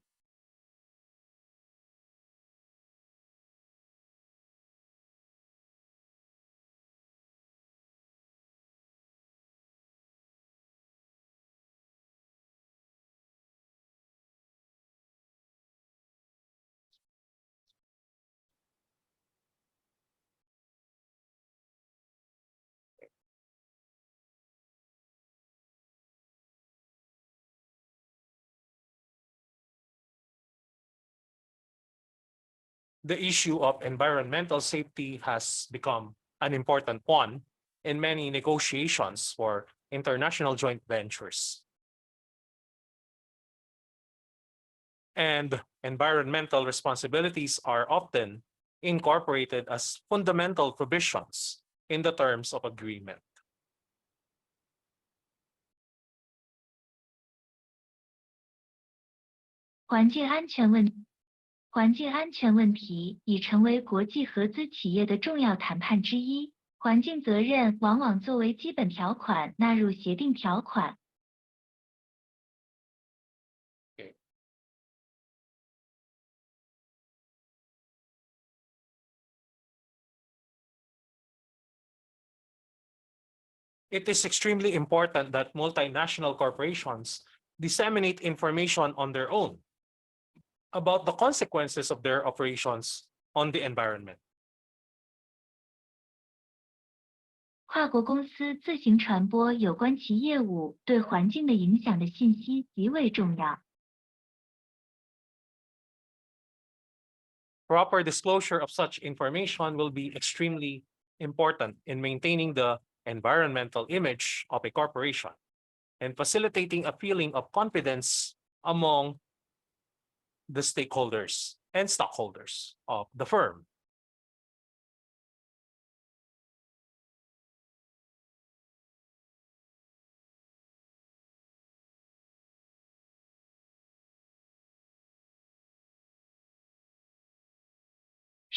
The issue of environmental safety has become an important one in many negotiations for international joint ventures. And environmental responsibilities are often incorporated as fundamental provisions in the terms of agreement. 环境安全问题已成为国际合资企业的重要谈判之一。环境责任往往作为基本条款纳入协定条款。It is extremely important that multinational corporations disseminate information on their own about the consequences of their operations on the environment. 跨国公司自行传播有关其业务对环境的影响的信息极为重要。Proper disclosure of such information will be extremely important in maintaining the environmental image of a corporation and facilitating a feeling of confidence among the stakeholders and stockholders of the firm. “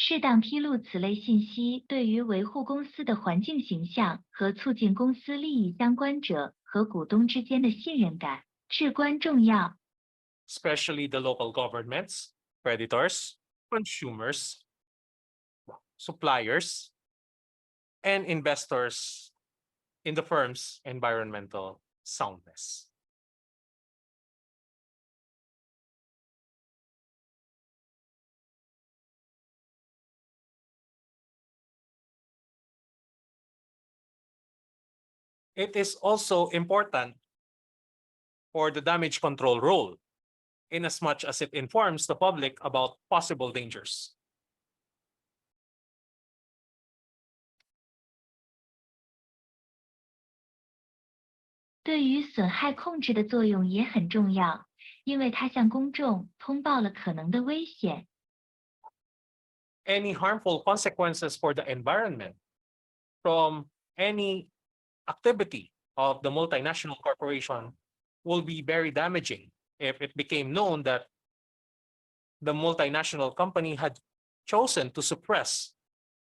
适当披露此类信息，对于维护公司的环境形象和促进公司利益相关者和股东之间的信任感至关重要。” Especially the local governments, creditors, consumers, suppliers, and investors in the firm's environmental soundness. It is also important for the damage control role, in as much as it informs the public about possible dangers. 对于损害控制的作用也很重要，因为它向公众通报了可能的危险。Any harmful consequences for the environment from any activity of the multinational corporation will be very damaging if it became known that the multinational company had chosen to suppress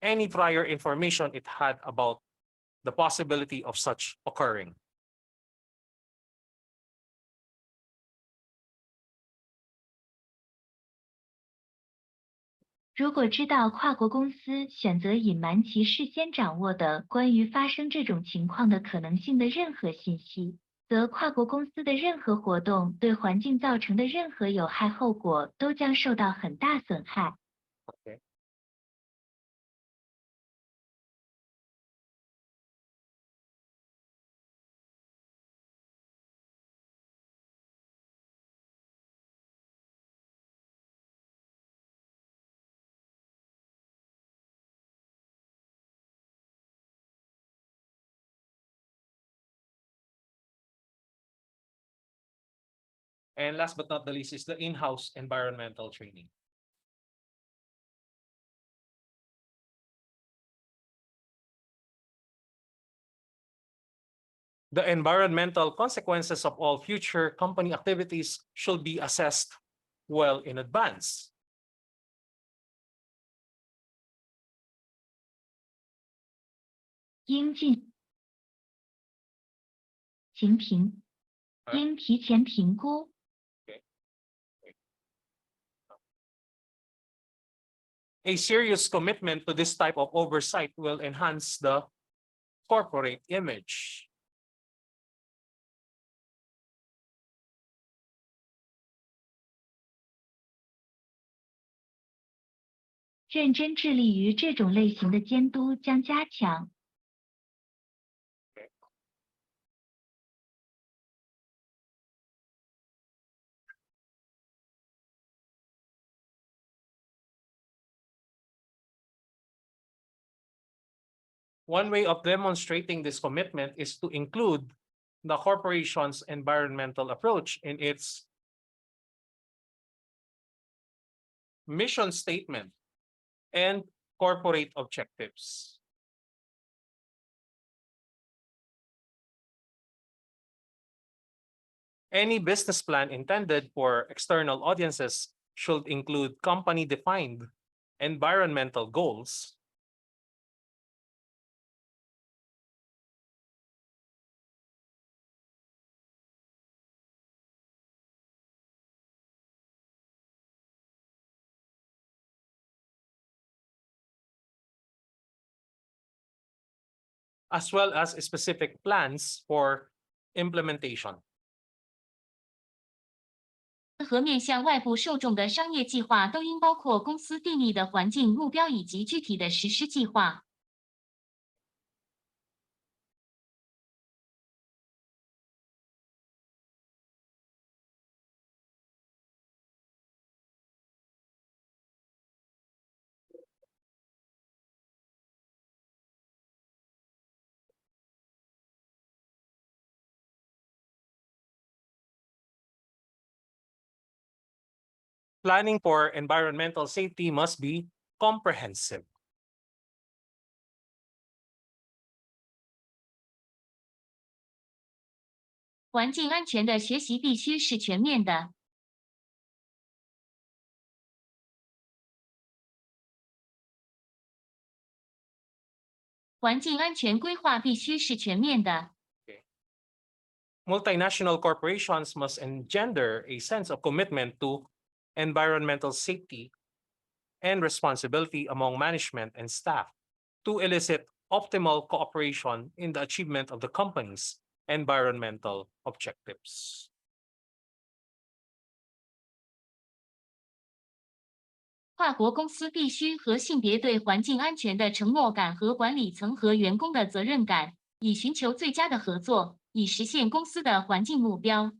any prior information it had about the possibility of such occurring. 如果知道跨国公司选择隐瞒其事先掌握的关于发生这种情况的可能性的任何信息，则跨国公司的任何活动对环境造成的任何有害后果都将受到很大损害。Okay. And last but not the least is the in-house environmental training. The environmental consequences of all future company activities should be assessed well in advance. 应进行评，应提前评估。A serious commitment to this type of oversight will enhance the corporate image. 认真致力于这种类型的监督将加强。One way of demonstrating this commitment is to include the corporation's environmental approach in its mission statement and corporate objectives. Any business plan intended for external audiences should include company-defined environmental goals, as well as specific plans for implementation. 和面向外部受众的商业计划都应包括公司定义的环境目标以及具体的实施计划。Planning for environmental safety must be comprehensive. 环境安全的学习必须是全面的。环境安全规划必须是全面的。Multinational corporations must engender a sense of commitment to environmental safety and responsibility among management and staff to elicit optimal cooperation in the achievement of the company's environmental objectives. 跨国公司必须和性别对环境安全的承诺感和管理层和员工的责任感，以寻求最佳的合作，以实现公司的环境目标。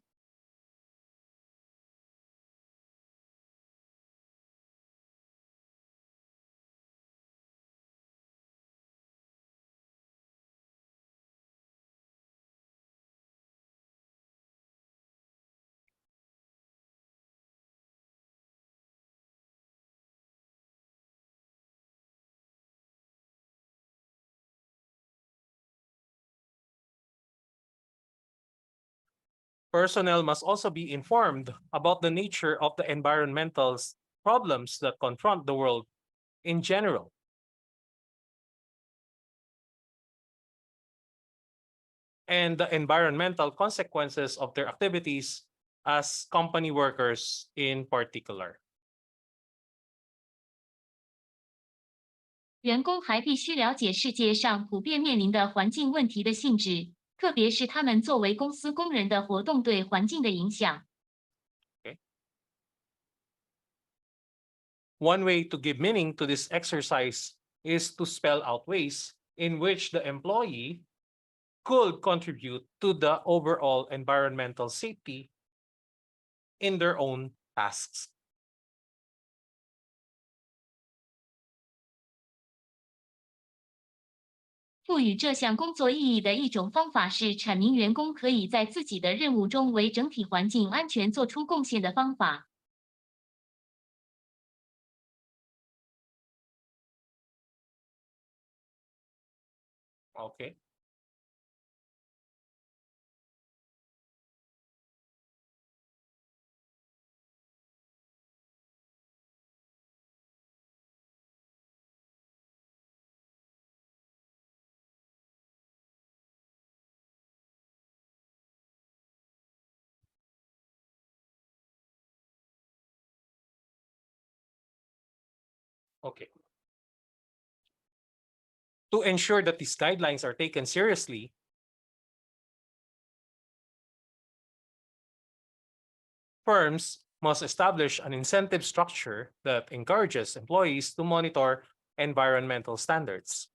Personnel must also be informed about the nature of the environmental problems that confront the world in general. And the environmental consequences of their activities as company workers in particular. 员工还必须了解世界上普遍面临的环境问题的性质，特别是他们作为公司工人的活动对环境的影响。One way to give meaning to this exercise is to spell out ways in which the employee could contribute to the overall environmental safety in their own tasks. 赋予这项工作意义的一种方法是阐明员工可以在自己的任务中为整体环境安全做出贡献的方法。Okay. Okay. To ensure that these guidelines are taken seriously, firms must establish an incentive structure that encourages employees to monitor environmental standards.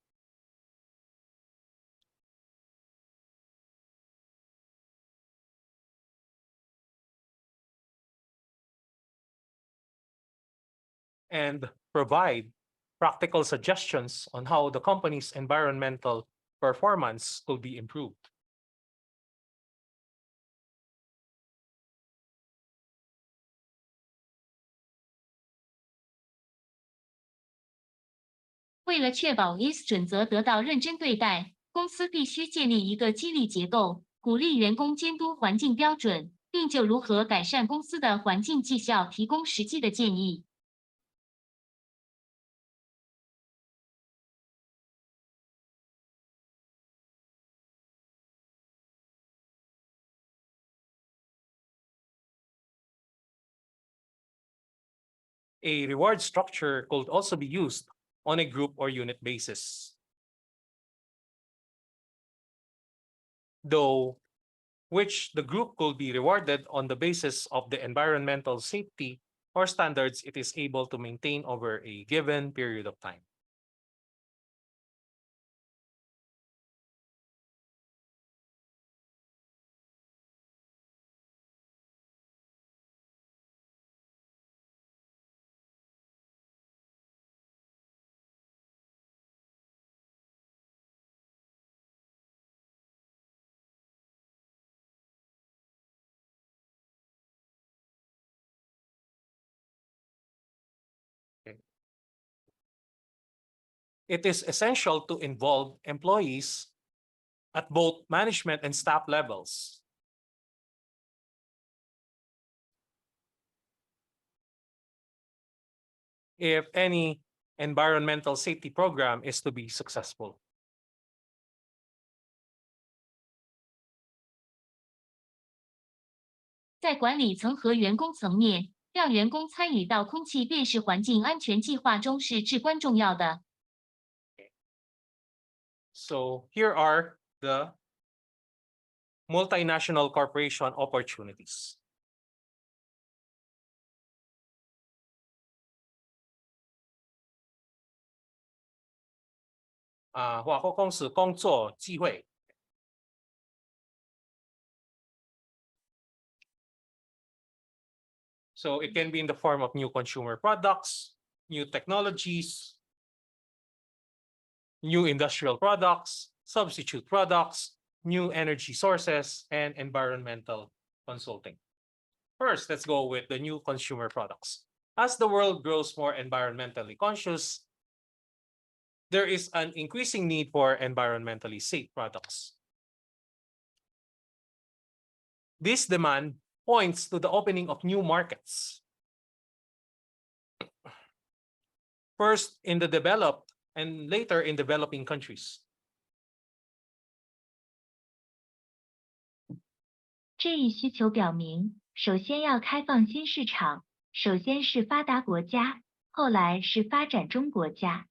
And provide practical suggestions on how the company's environmental performance could be improved. 为了确保 IS 准则得到认真对待，公司必须建立一个激励结构，鼓励员工监督环境标准，并就如何改善公司的环境绩效提供实际的建议。A reward structure could also be used on a group or unit basis, though which the group could be rewarded on the basis of the environmental safety or standards it is able to maintain over a given period of time. It is essential to involve employees at both management and staff levels. If any environmental safety program is to be successful. 在管理层和员工层面，让员工参与到空气辨识环境安全计划中是至关重要的。So here are the multinational corporation opportunities. Ah, 华国公司工作机会。So it can be in the form of new consumer products, new technologies, new industrial products, substitute products, new energy sources, and environmental consulting. First, let's go with the new consumer products. As the world grows more environmentally conscious, there is an increasing need for environmentally safe products. This demand points to the opening of new markets. First in the developed and later in developing countries. 这一需求表明，首先要开放新市场，首先是发达国家，后来是发展中国家。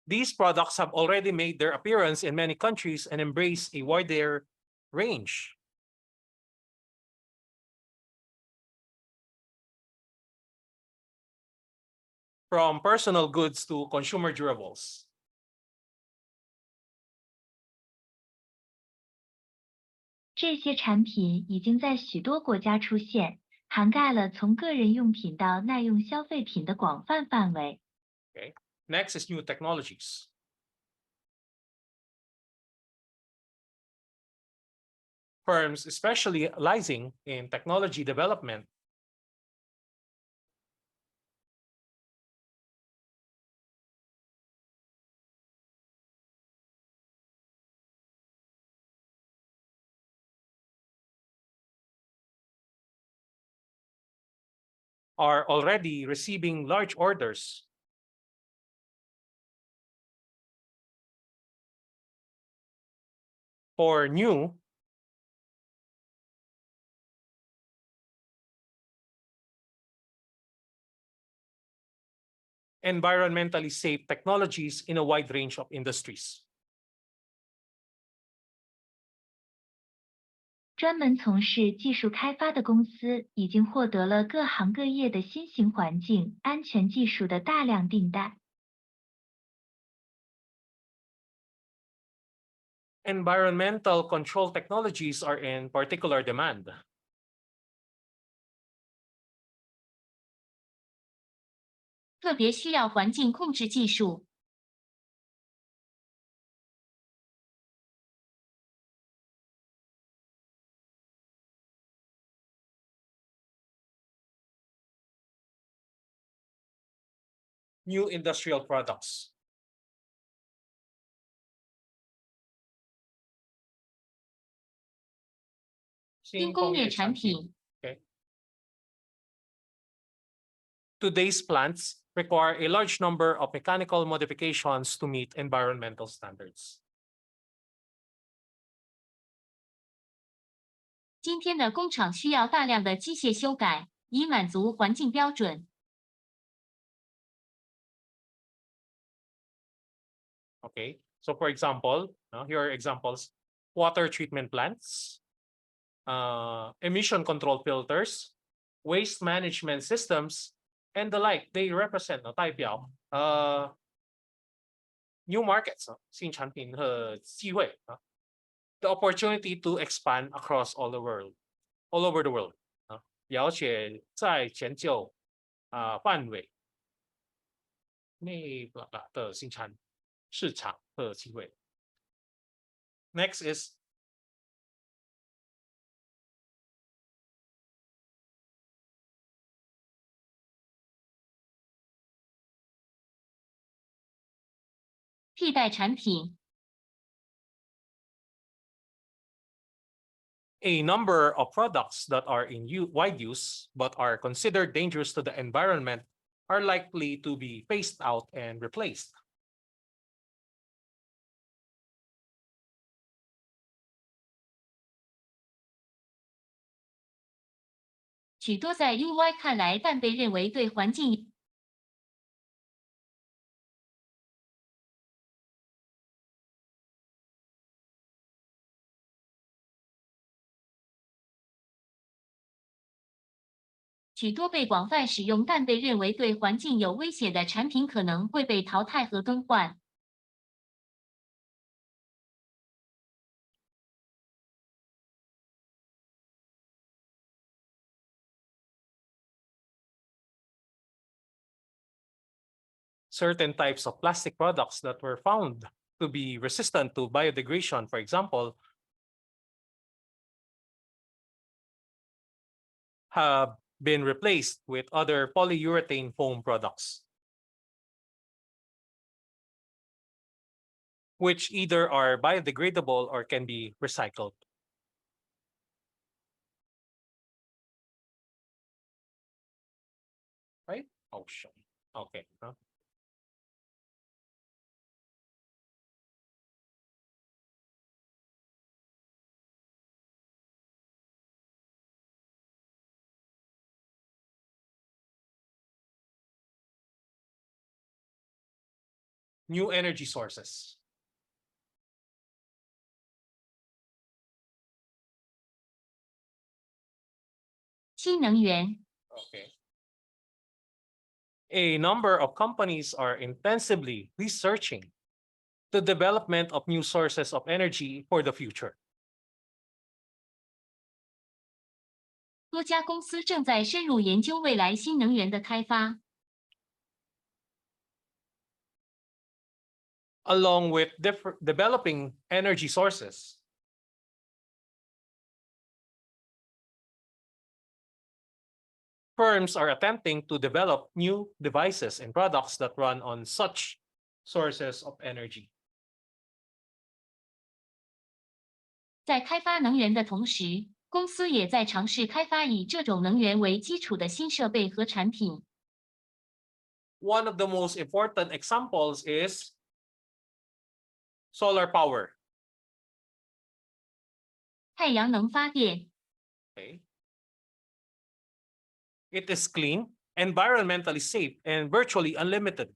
These products have already made their appearance in many countries and embrace a wider range. From personal goods to consumer durables. 这些产品已经在许多国家出现，涵盖了从个人用品到耐用消费品的广泛范围。Okay. Next is new technologies. Firms specializing in technology development are already receiving large orders for new environmentally safe technologies in a wide range of industries. 专门从事技术开发的公司已经获得了各行各业的新型环境安全技术的大量订单。Environmental control technologies are in particular demand. 特别需要环境控制技术。New industrial products. 新工业产品。 Okay. Today's plants require a large number of mechanical modifications to meet environmental standards. 今天的工厂需要大量的机械修改，以满足环境标准。 Okay. So for example, here are examples: water treatment plants, emission control filters, waste management systems, and the like. They represent 代表new markets 新产品和机会 the opportunity to expand across all over the world 了解在全球范围内的新产市场和机会。Next is替代产品。 a number of products that are in wide use but are considered dangerous to the environment are likely to be phased out and replaced. 许多在 UI 看来但被认为对环境许多被广泛使用但被认为对环境有危险的产品可能会被淘汰和更换。 Certain types of plastic products that were found to be resistant to biodegradation, for example, have been replaced with other polyurethane foam products, which either are biodegradable or can be recycled. Right? Oh, shit. Okay. New energy sources. 新能源。 Okay. A number of companies are intensively researching the development of new sources of energy for the future. 多家公司正在深入研究未来新能源的开发。 Along with developing energy sources, firms are attempting to develop new devices and products that run on such sources of energy. 在开发能源的同时，公司也在尝试开发以这种能源为基础的新设备和产品。 One of the most important examples is solar power. 太阳能发电。 Okay. It is clean, environmentally safe, and virtually unlimited.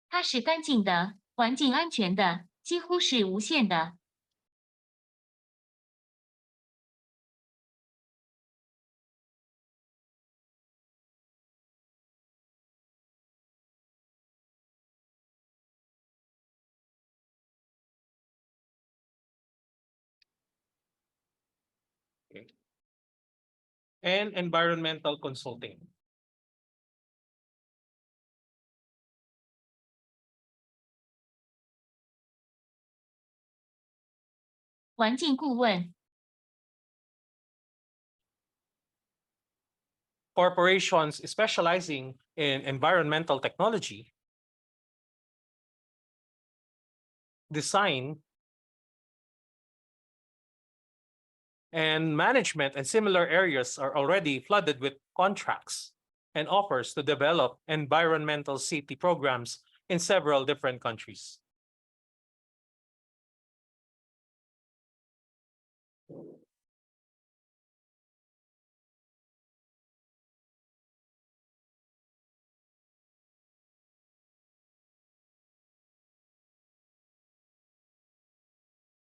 它是干净的、环境安全的，几乎是无限的。and environmental consulting. 环境顾问、 Corporations specializing in environmental technology, design, and management and similar areas are already flooded with contracts and offers to develop environmental safety programs in several different countries.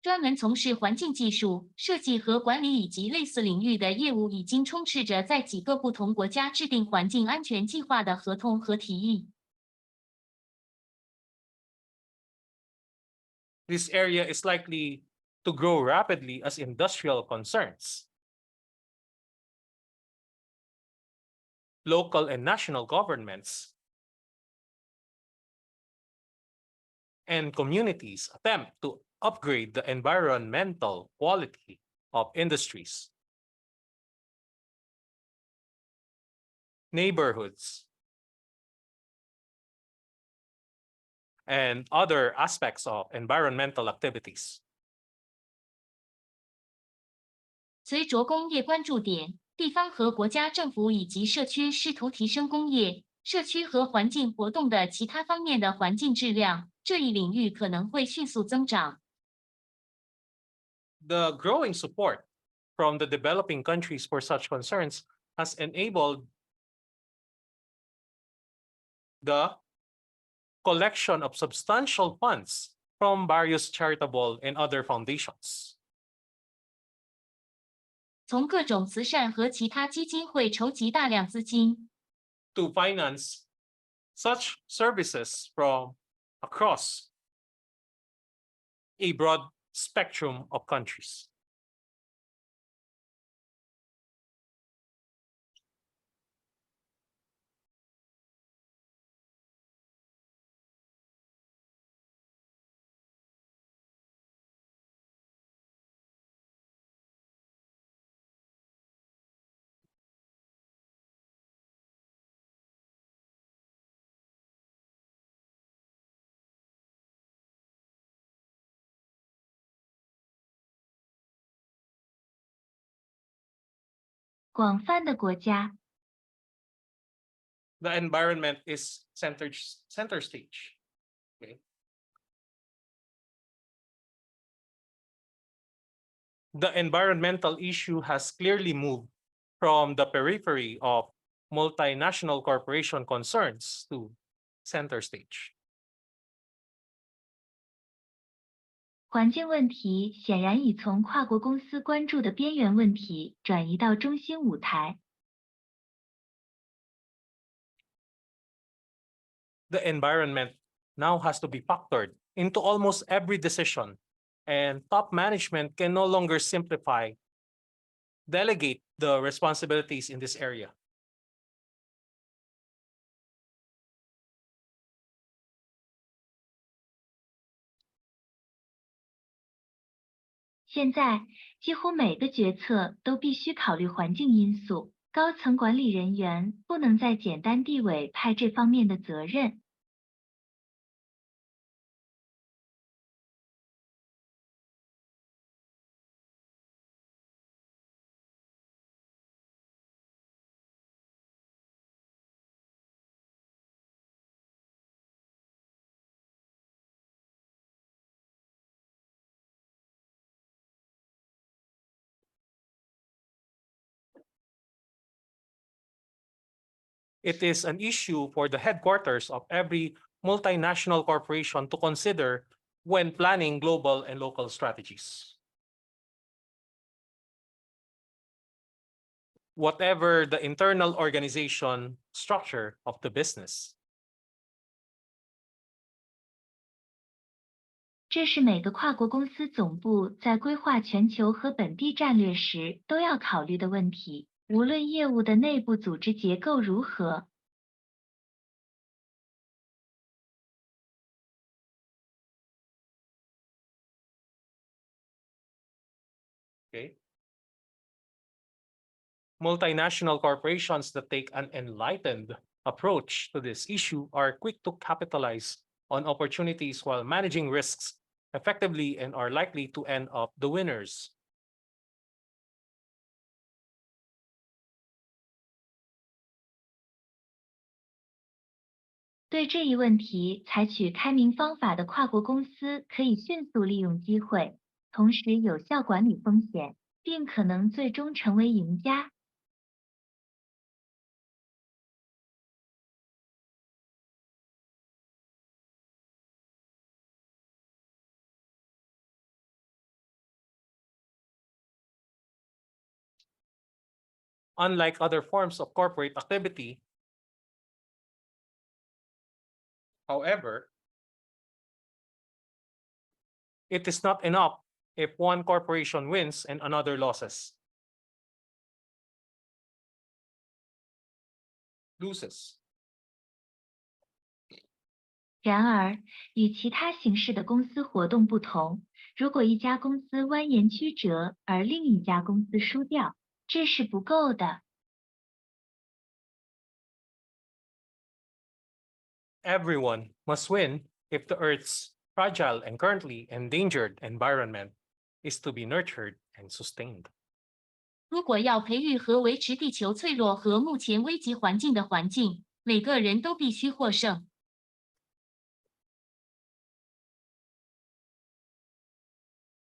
专门从事环境技术、设计和管理以及类似领域的业务，已经充斥着在几个不同国家制定环境安全计划的合同和提议。 This area is likely to grow rapidly as industrial concerns, local and national governments, and communities attempt to upgrade the environmental quality of industries, neighborhoods, and other aspects of environmental activities. 随着工业关注点，地方和国家政府以及社区试图提升工业、社区和环境活动的其他方面的环境质量，这一领域可能会迅速增长。 The growing support from the developing countries for such concerns has enabled the collection of substantial funds from various charitable and other foundations 从各种慈善和其他基金会筹集大量资金， to finance such services from across a broad spectrum of countries. 广泛的国家， The environment is center stage. Okay. The environmental issue has clearly moved from the periphery of multinational corporation concerns to center stage. 环境问题显然已从跨国公司关注的边缘问题转移到中心舞台。 The environment now has to be factored into almost every decision, and top management can no longer delegate the responsibilities in this area. 现在，几乎每个决策都必须考虑环境因素，高层管理人员不能再简单地委派这方面的责任。 It is an issue for the headquarters of every multinational corporation to consider when planning global and local strategies. Whatever the internal organization structure of the business. 这是每个跨国公司总部在规划全球和本地战略时都要考虑的问题。无论业务的内部组织结构如何。Okay. Multinational corporations that take an enlightened approach to this issue are quick to capitalize on opportunities while managing risks effectively and are likely to end up the winners. 对这一问题采取开明方法的跨国公司可以迅速利用机会，同时有效管理风险，并可能最终成为赢家。Unlike other forms of corporate activity, however, it is not enough if one corporation wins and another loses. 然而，与其他形式的公司活动不同，如果一家公司蜿蜒曲折，而另一家公司输掉，这是不够的。Everyone must win if the Earth's fragile and currently endangered environment is to be nurtured and sustained. 如果要培育和维持地球脆弱和目前危急环境的环境，每个人都必须获胜。